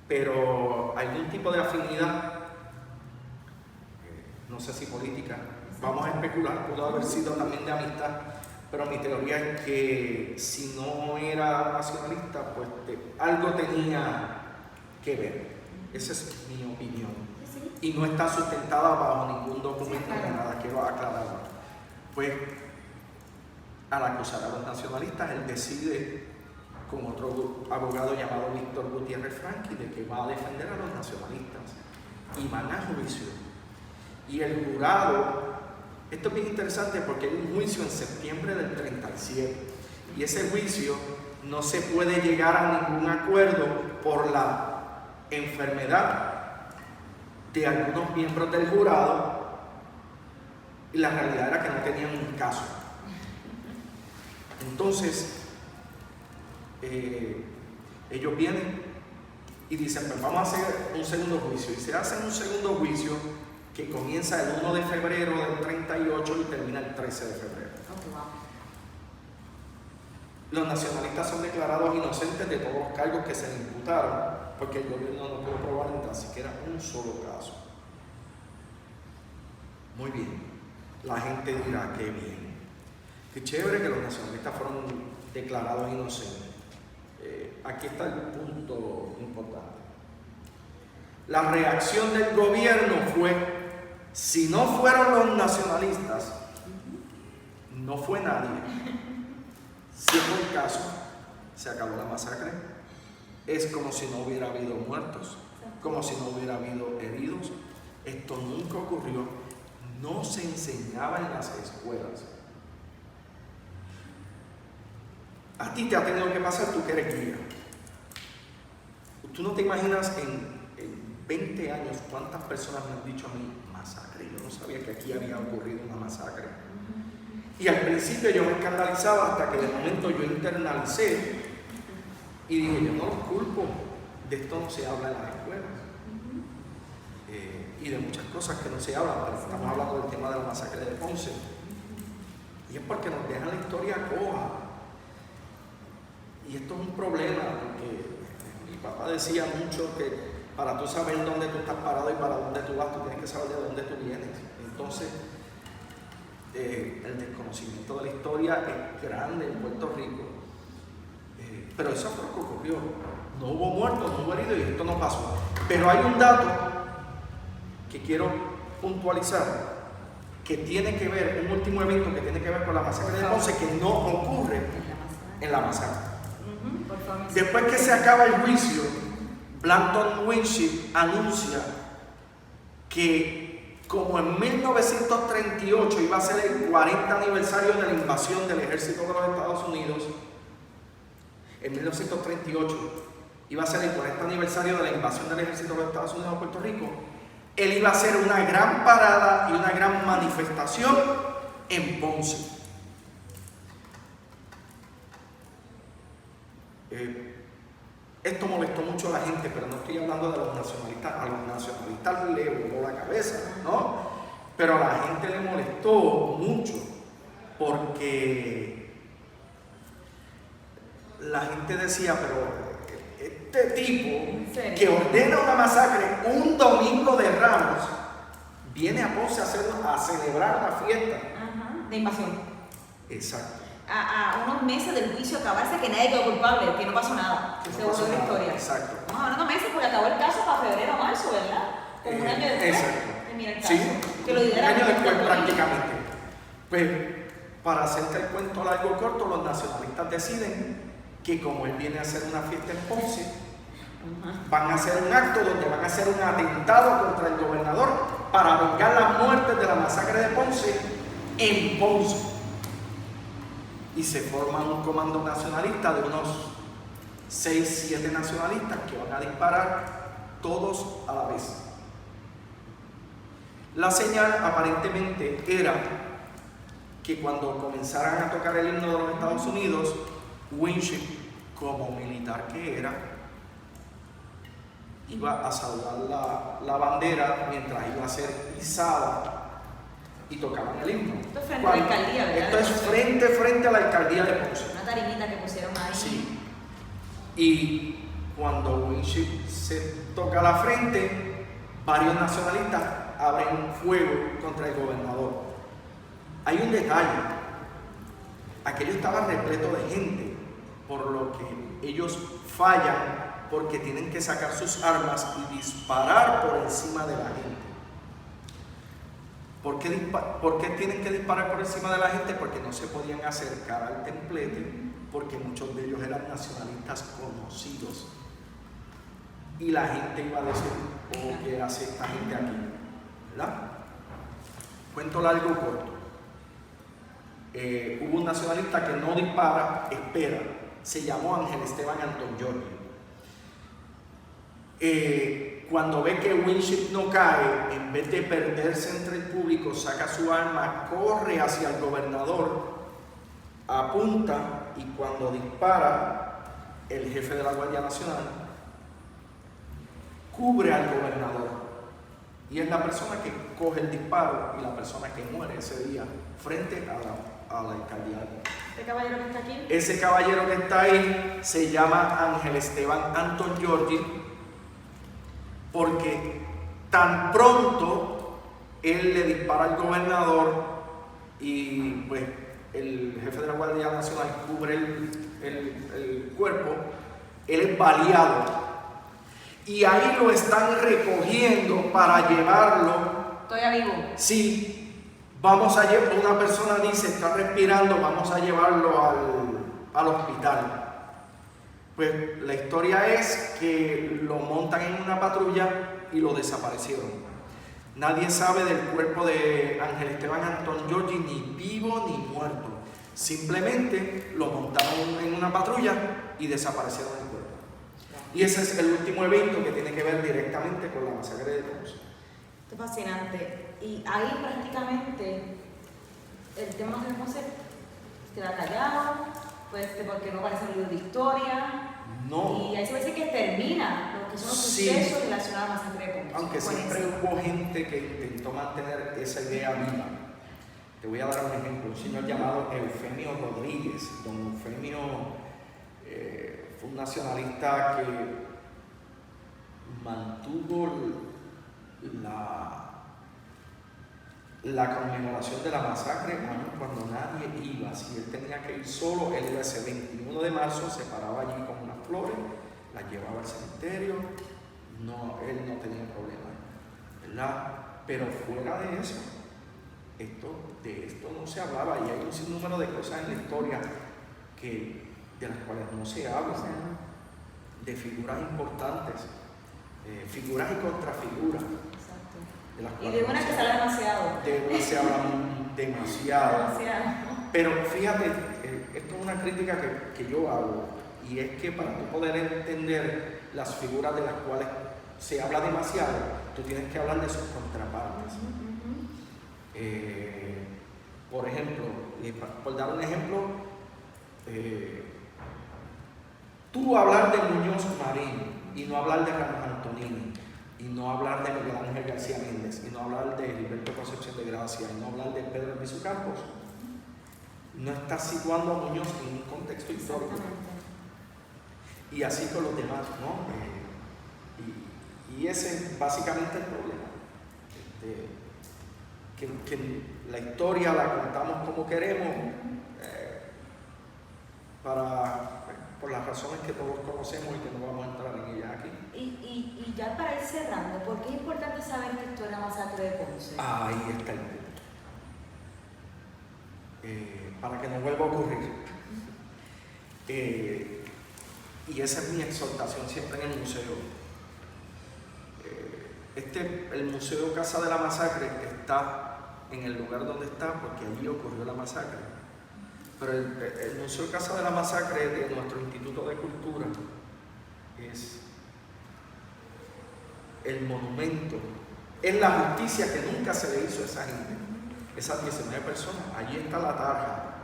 pero algún tipo de afinidad, no sé si política, vamos a especular, pudo haber sido también de amistad, pero mi teoría es que si no era nacionalista, pues algo tenía que ver. Esa es mi opinión. Y no está sustentada bajo ningún documento ni nada, quiero aclararlo. Pues al acusar a los nacionalistas, él decide con otro abogado llamado Víctor Gutiérrez Franqui de que va a defender a los nacionalistas y van a juicio. Y el jurado, esto es bien interesante porque hay un juicio en septiembre del 37 y ese juicio no se puede llegar a ningún acuerdo por la enfermedad de algunos miembros del jurado y la realidad era que no tenían un caso. Entonces ellos vienen y dicen, pues vamos a hacer un segundo juicio, y se hace un segundo juicio que comienza el 1 de febrero del 38 y termina el 13 de febrero. Los nacionalistas son declarados inocentes de todos los cargos que se les imputaron, porque el gobierno no pudo probar ni tan siquiera un solo caso. Muy bien, la gente dirá, qué bien, qué chévere que los nacionalistas fueron declarados inocentes. Aquí está el punto importante. La reacción del gobierno fue, si no fueron los nacionalistas, no fue nadie. Si fue el caso, se acabó la masacre. Es como si no hubiera habido muertos, como si no hubiera habido heridos. Esto nunca ocurrió. No se enseñaba en las escuelas. A ti te ha tenido que pasar, tú que eres guía. Tú no te imaginas en 20 años cuántas personas me han dicho a mí masacre. Yo no sabía que aquí había ocurrido una masacre. Y al principio yo me escandalizaba hasta que de momento yo internalicé y dije, yo no los culpo, de esto no se habla en las escuelas. Y de muchas cosas que no se hablan, pero estamos hablando del tema de la masacre de Ponce. Y es porque nos dejan la historia coja. Y esto es un problema, porque mi papá decía mucho que para tú saber dónde tú estás parado y para dónde tú vas, tú tienes que saber de dónde tú vienes. Entonces, el desconocimiento de la historia es grande en Puerto Rico. Pero eso fue lo que ocurrió. No hubo muertos, no hubo heridos y esto no pasó. Pero hay un dato que quiero puntualizar, que tiene que ver, un último evento que tiene que ver con la masacre de Ponce, que no ocurre en la masacre. Después que se acaba el juicio, Blanton Winship anuncia que como en 1938 iba a ser el 40 aniversario de la invasión del ejército de los Estados Unidos, en 1938 iba a ser el 40 aniversario de la invasión del ejército de los Estados Unidos a Puerto Rico, él iba a hacer una gran parada y una gran manifestación en Ponce. Esto molestó mucho a la gente, pero no estoy hablando de los nacionalistas. A los nacionalistas le voló la cabeza, ¿no? Pero a la gente le molestó mucho porque la gente decía, pero este tipo que ordena una masacre un domingo de Ramos viene a Ponce a celebrar una fiesta de invasión. Exacto. A unos meses del juicio acabarse, que nadie quedó culpable, que no pasó nada, que se volvió la historia. Exacto. Estamos hablando de meses porque acabó el caso para febrero o marzo, ¿verdad? Como un año después. Exacto. Mira el caso. Sí, que lo un año después prácticamente. Pues, para hacerte el cuento largo corto, los nacionalistas deciden que como él viene a hacer una fiesta en Ponce, van a hacer un acto donde van a hacer un atentado contra el gobernador para vengar las muertes de la masacre de Ponce en Ponce. Y se forma un comando nacionalista de unos 6, 7 nacionalistas que van a disparar todos a la vez. La señal aparentemente era que cuando comenzaran a tocar el himno de los Estados Unidos, Winship, como militar que era, iba a saludar la bandera mientras iba a ser izada y tocaban el himno. Esto es frente a la alcaldía, ¿verdad? Esto es frente a la alcaldía de Ponce. Una tarimita que pusieron ahí. Sí. Y cuando Winship se toca la frente, varios nacionalistas abren fuego contra el gobernador. Hay un detalle. Aquello estaba repleto de gente, por lo que ellos fallan porque tienen que sacar sus armas y disparar por encima de la gente. ¿Por qué tienen que disparar por encima de la gente? Porque no se podían acercar al templete, porque muchos de ellos eran nacionalistas conocidos. Y la gente iba a decir, oh, ¿qué hace esta gente aquí? ¿Verdad? Cuento largo o corto. Hubo un nacionalista que no dispara, espera. Se llamó Ángel Esteban Anton Giorgi. Cuando ve que Winship no cae, en vez de perderse entre el público, saca su arma, corre hacia el gobernador, apunta y cuando dispara, el jefe de la Guardia Nacional cubre al gobernador. Y es la persona que coge el disparo y la persona que muere ese día frente a la alcaldía. ¿Este caballero que está aquí? Ese caballero que está ahí se llama Ángel Esteban Anton Giorgi, porque tan pronto él le dispara al gobernador y pues el jefe de la Guardia Nacional cubre el cuerpo, él es baleado y ahí lo están recogiendo para llevarlo. ¿Todavía vivo? Sí, vamos a llevar, una persona dice, está respirando, vamos a llevarlo al hospital. Pues la historia es que lo montan en una patrulla y lo desaparecieron. Nadie sabe del cuerpo de Ángel Esteban Anton Giorgi, ni vivo ni muerto. Simplemente lo montaron en una patrulla y desaparecieron el cuerpo. Y ese es el último evento que tiene que ver directamente con la masacre de Ponce. Esto es fascinante. Y ahí prácticamente el tema de Ponce queda callado, pues porque no aparece en libros de historia. No. Y ahí se ve que termina lo que son los sucesos relacionados a la masacre de Ponce. Aunque siempre hubo gente que intentó mantener esa idea viva. Te voy a dar un ejemplo. Un señor llamado Eufemio Rodríguez. Don Eufemio fue un nacionalista que mantuvo la conmemoración de la masacre aún cuando nadie iba. Si él tenía que ir solo, él iba ese 21 de marzo, se paraba allí con unas flores, las llevaba al cementerio. No, él no tenía problema, ¿verdad? Pero fuera de eso, de esto no se hablaba, y hay un sinnúmero de cosas en la historia de las cuales no se habla, de figuras importantes, figuras y contrafiguras. Exacto. Y de una que se habla demasiado. De una se habla demasiado. Pero fíjate, esto es una crítica que yo hago, y es que para tú poder entender las figuras de las cuales se habla demasiado, tú tienes que hablar de sus contrapartes. Por ejemplo, por dar un ejemplo, tú hablar de Muñoz Marín y no hablar de Ramos Antonini, y no hablar de Miguel Ángel García Méndez, y no hablar de Gilberto Concepción de Gracia, y no hablar de Pedro Albizu Campos, no estás situando a Muñoz en un contexto histórico. Y así con los demás, ¿no? Y ese es básicamente el problema. Que la historia la contamos como queremos, por las razones que todos conocemos y que no vamos a entrar en ellas aquí. Y ya para ir cerrando, ¿por qué es importante saber que esto es la masacre de Ponce? Ahí está el punto. Para que no vuelva a ocurrir. Y esa es mi exhortación siempre en el museo. El Museo Casa de la Masacre está en el lugar donde está porque allí ocurrió la masacre. Pero el Museo Casa de la Masacre de nuestro Instituto de Cultura es el monumento, es la justicia que nunca se le hizo a esa gente, esas 19 personas. Allí está la tarja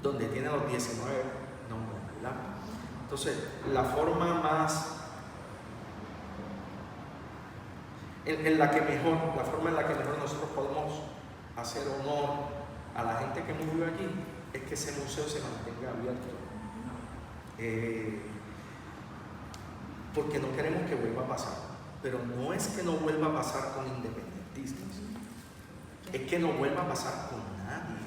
donde tiene los 19 nombres, ¿verdad? Entonces, la forma en la que mejor nosotros podemos hacer honor a la gente que murió allí es que ese museo se mantenga abierto. Porque no queremos que vuelva a pasar. Pero no es que no vuelva a pasar con independentistas, es que no vuelva a pasar con nadie.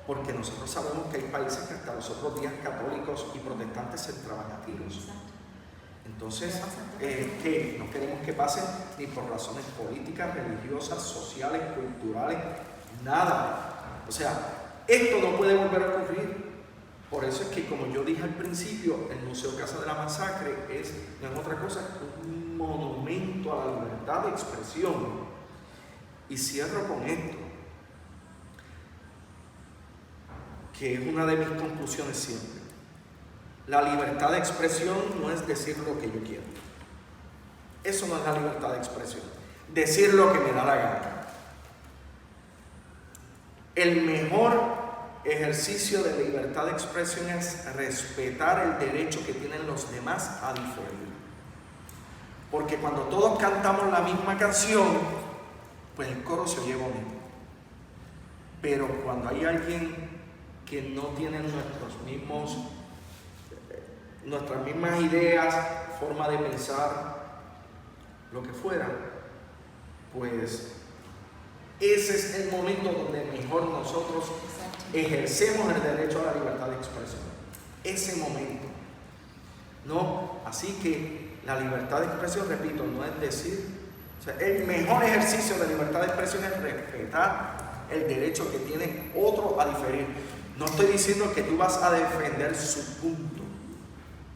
Porque nosotros sabemos que hay países que hasta los otros días católicos y protestantes se entraban a tiros. Entonces, que no queremos que pase ni por razones políticas, religiosas, sociales, culturales, nada. O sea, esto no puede volver a ocurrir. Por eso es que, como yo dije al principio, el Museo Casa de la Masacre no es otra cosa que un monumento a la libertad de expresión. Y cierro con esto, que es una de mis conclusiones siempre. La libertad de expresión no es decir lo que yo quiero. Eso no es la libertad de expresión. Decir lo que me da la gana. El mejor ejercicio de libertad de expresión es respetar el derecho que tienen los demás a diferir. Porque cuando todos cantamos la misma canción, pues el coro se oye bonito. Pero cuando hay alguien que no tiene nuestras mismas ideas, forma de pensar, lo que fuera, pues ese es el momento donde mejor nosotros ejercemos el derecho a la libertad de expresión. Ese momento, ¿no? Así que la libertad de expresión, repito, no es decir, o sea, el mejor ejercicio de libertad de expresión es respetar el derecho que tiene otro a diferir. No estoy diciendo que tú vas a defender su punto.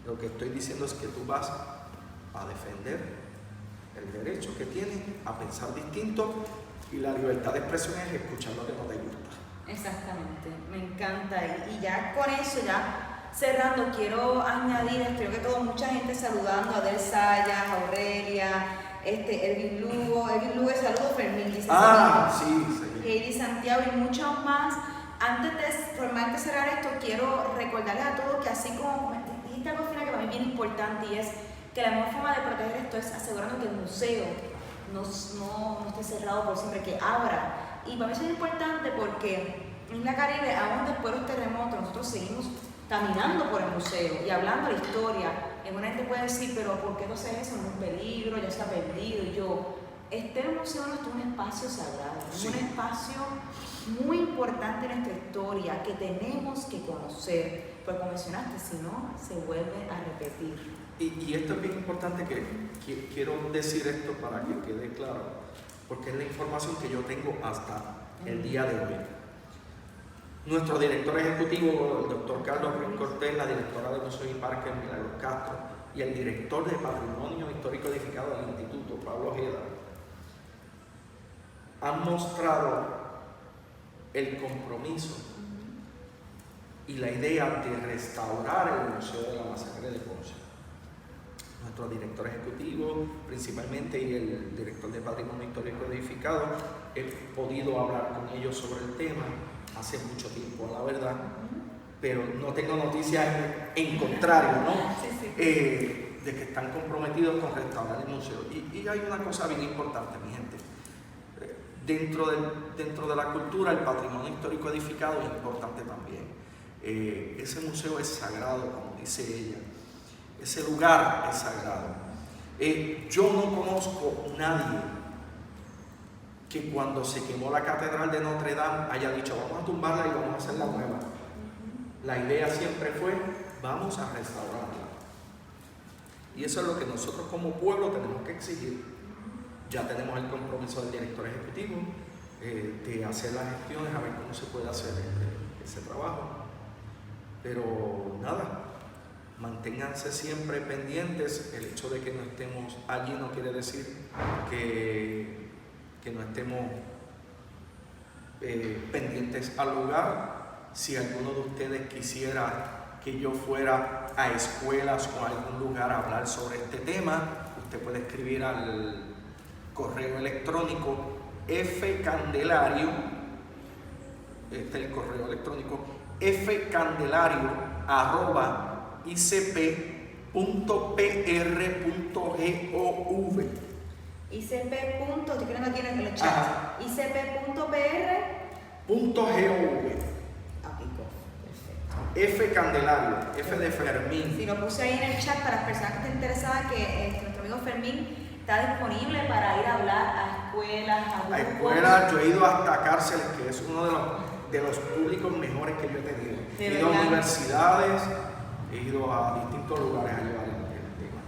Lo que estoy diciendo es que tú vas a defender el derecho que tiene a pensar distinto, y la libertad de expresión es escuchar lo que no te gusta. Exactamente, me encanta. Y ya con eso, ya cerrando, quiero añadir, espero que mucha gente saludando, a Del Sayas, a Aurelia, Ervin Lugo, saludos, Fermín, dice sí. Heidi Santiago y muchos más. Antes de formalmente cerrar esto, quiero recordarles a todos que así como dijiste algo final que para mí es bien importante, y es que la mejor forma de proteger esto es asegurando que el museo no esté cerrado por siempre, que abra Y para mí eso es importante porque en Isla Caribe, aún después de los terremotos, nosotros seguimos caminando por el museo y hablando de la historia. Y alguna gente puede decir, pero ¿por qué no haces eso? No es un peligro, ya se ha perdido. Y yo, este museo no es un espacio sagrado, es un espacio muy importante en nuestra historia que tenemos que conocer. Pues como mencionaste, si no, se vuelve a repetir. Y esto es bien importante que quiero decir esto para que quede claro, porque es la información que yo tengo hasta el día de hoy. Nuestro director ejecutivo, el doctor Carlos Ruiz Cortés, la directora de Museo y Parques, Milagros Castro, y el director de Patrimonio Histórico Edificado del Instituto, Pablo Ojeda, han mostrado el compromiso y la idea de restaurar el Museo de la Masacre de Ponce. Nuestro director ejecutivo, principalmente, y el director de Patrimonio Histórico Edificado, he podido hablar con ellos sobre el tema hace mucho tiempo, la verdad, pero no tengo noticias en contrario, ¿no? De que están comprometidos con restaurar el museo. Y hay una cosa bien importante, mi gente. Dentro de la cultura, el patrimonio histórico edificado es importante también. Ese museo es sagrado, como dice ella. Ese lugar es sagrado. Yo no conozco a nadie que cuando se quemó la Catedral de Notre Dame haya dicho, vamos a tumbarla y vamos a hacerla nueva. La idea siempre fue, vamos a restaurarla. Y eso es lo que nosotros como pueblo tenemos que exigir. Ya tenemos el compromiso del director ejecutivo de hacer las gestiones, a ver cómo se puede hacer ese trabajo. Pero nada, manténganse siempre pendientes. El hecho de que no estemos allí no quiere decir que no estemos pendientes al lugar. Si alguno de ustedes quisiera que yo fuera a escuelas o a algún lugar a hablar sobre este tema, usted puede escribir al correo electrónico fcandelario, este es el correo electrónico, fcandelario@icp.pr.gov. ICP. Estoy escribiendo aquí en el chat. ICP.pr.gov. F Candelario, F de Fermín. Sí, lo puse ahí en el chat para las personas que estén interesadas, que nuestro amigo Fermín está disponible para ir a hablar a escuelas, a grupos. A escuelas, yo he ido hasta cárceles, que es uno de los públicos mejores que yo he tenido. He ido a universidades, he ido a distintos lugares a llevar el tema.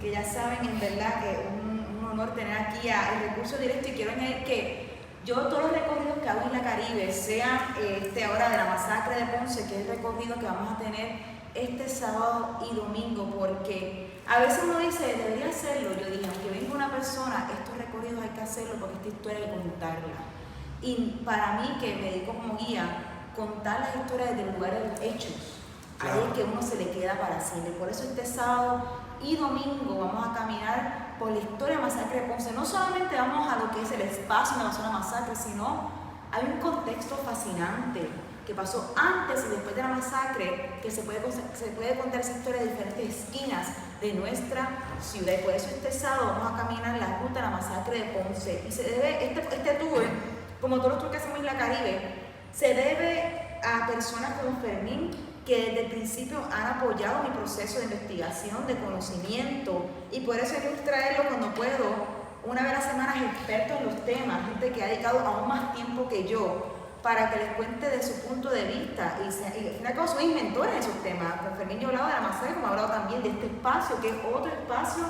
Que ya saben, en verdad, que un honor tener aquí el recurso directo, y quiero añadir que yo todos los recorridos que hago en la Caribe, sea ahora de la masacre de Ponce, que es el recorrido que vamos a tener este sábado y domingo, porque a veces uno dice, debería hacerlo. Yo dije, aunque venga una persona, estos recorridos hay que hacerlo porque esta historia hay que contarla. Y para mí, que me dedico como guía, contar las historias desde el lugar de los hechos, ahí es que uno se le queda para siempre. Por eso este sábado y domingo vamos a caminar por la historia de la masacre de Ponce. No solamente vamos a lo que es el espacio de la zona masacre, sino hay un contexto fascinante que pasó antes y después de la masacre, que se puede contar esa historia de diferentes esquinas de nuestra ciudad. Y por eso este sábado vamos a caminar la ruta de la masacre de Ponce. Y se debe, este tour, como todos los tours que hacemos en la Caribe, se debe a personas como Fermín, que desde el principio han apoyado mi proceso de investigación, de conocimiento, y por eso hay que traerlo cuando puedo, una vez a la semana, expertos en los temas, gente que ha dedicado aún más tiempo que yo, para que les cuente de su punto de vista, y al fin y al cabo son inventores de esos temas. Con Fermín yo he hablado de la masacre, como he hablado también de este espacio, que es otro espacio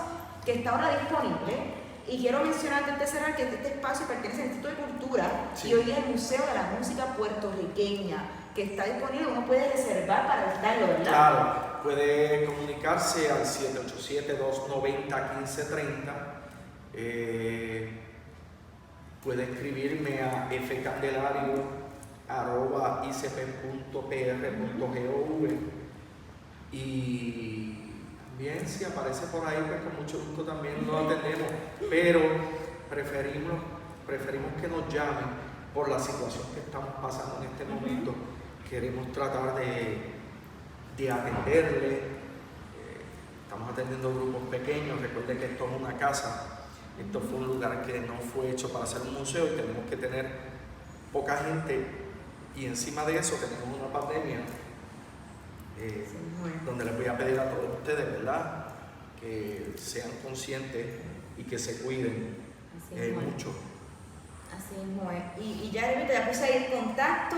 que está ahora disponible. Y quiero mencionar antes de cerrar que este espacio pertenece al Instituto de Cultura, sí, y hoy es el Museo de la Música Puertorriqueña, que está disponible. Uno puede reservar para visitarlo, ¿verdad? Claro, puede comunicarse al 787-290-1530. Puede escribirme a fcandelario@icp.pr.gov. Y también, si aparece por ahí, pues con mucho gusto también lo atendemos, pero preferimos que nos llamen por la situación que estamos pasando en este momento. Queremos tratar de atenderle. Estamos atendiendo grupos pequeños. Recuerde que esto es una casa, esto fue un lugar que no fue hecho para ser un museo, y tenemos que tener poca gente, y encima de eso tenemos una pandemia, donde les voy a pedir a todos ustedes, ¿verdad?, que sean conscientes y que se cuiden mucho. Así es. Y ya puse ahí el contacto.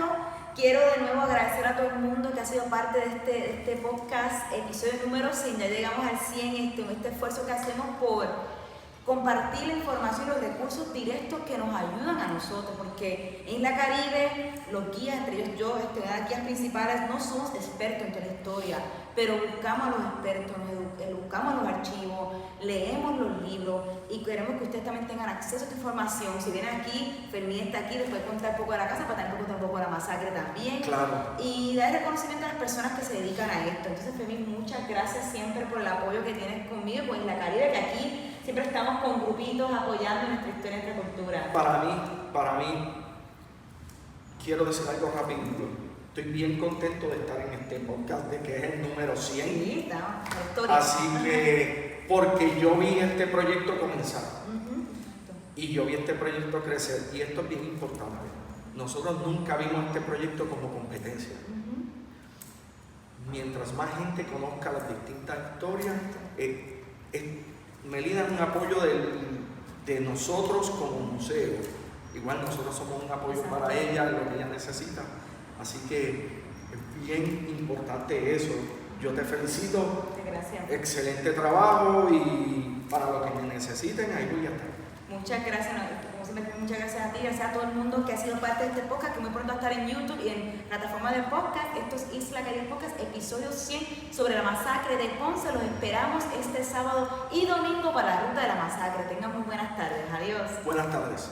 Quiero de nuevo agradecer a todo el mundo que ha sido parte de este podcast, episodio número 100. Ya llegamos al 100, este esfuerzo que hacemos por compartir la información y los recursos directos que nos ayudan a nosotros, porque en Isla Caribe los guías, entre ellos yo, las guías principales, no somos expertos en toda la historia, pero buscamos a los expertos, buscamos los archivos, leemos los libros y queremos que ustedes también tengan acceso a esta información. Si vienen aquí, Fermín está aquí, les puede contar un poco de la casa, para también contar un poco de la masacre también. Claro. Y dar reconocimiento a las personas que se dedican a esto. Entonces, Fermín, muchas gracias siempre por el apoyo que tienes conmigo con Isla Caribe, que aquí siempre estamos con grupitos apoyando nuestra historia entre culturas. Para mí, quiero decir algo rapidito. Estoy bien contento de estar en este podcast, de que es el número 100. Sí, está, la historia. Así que, porque yo vi este proyecto comenzar. Y yo vi este proyecto crecer. Y esto es bien importante. Nosotros nunca vimos este proyecto como competencia. Mientras más gente conozca las distintas historias, Melina es un apoyo de nosotros como museo. Igual nosotros somos un apoyo para ella, lo que ella necesita. Así que es bien importante eso. Yo te felicito. Gracias. Excelente trabajo y para lo que me necesiten, ahí voy a estar. Muchas gracias, como siempre, muchas gracias a ti, gracias a todo el mundo que ha sido parte de este podcast, que muy pronto va a estar en YouTube y en plataforma de podcast. Esto es Isla Caribe Podcast, episodio 100 sobre la masacre de Ponce. Los esperamos este sábado y domingo para la ruta de la masacre. Tengan muy buenas tardes. Adiós. Buenas tardes.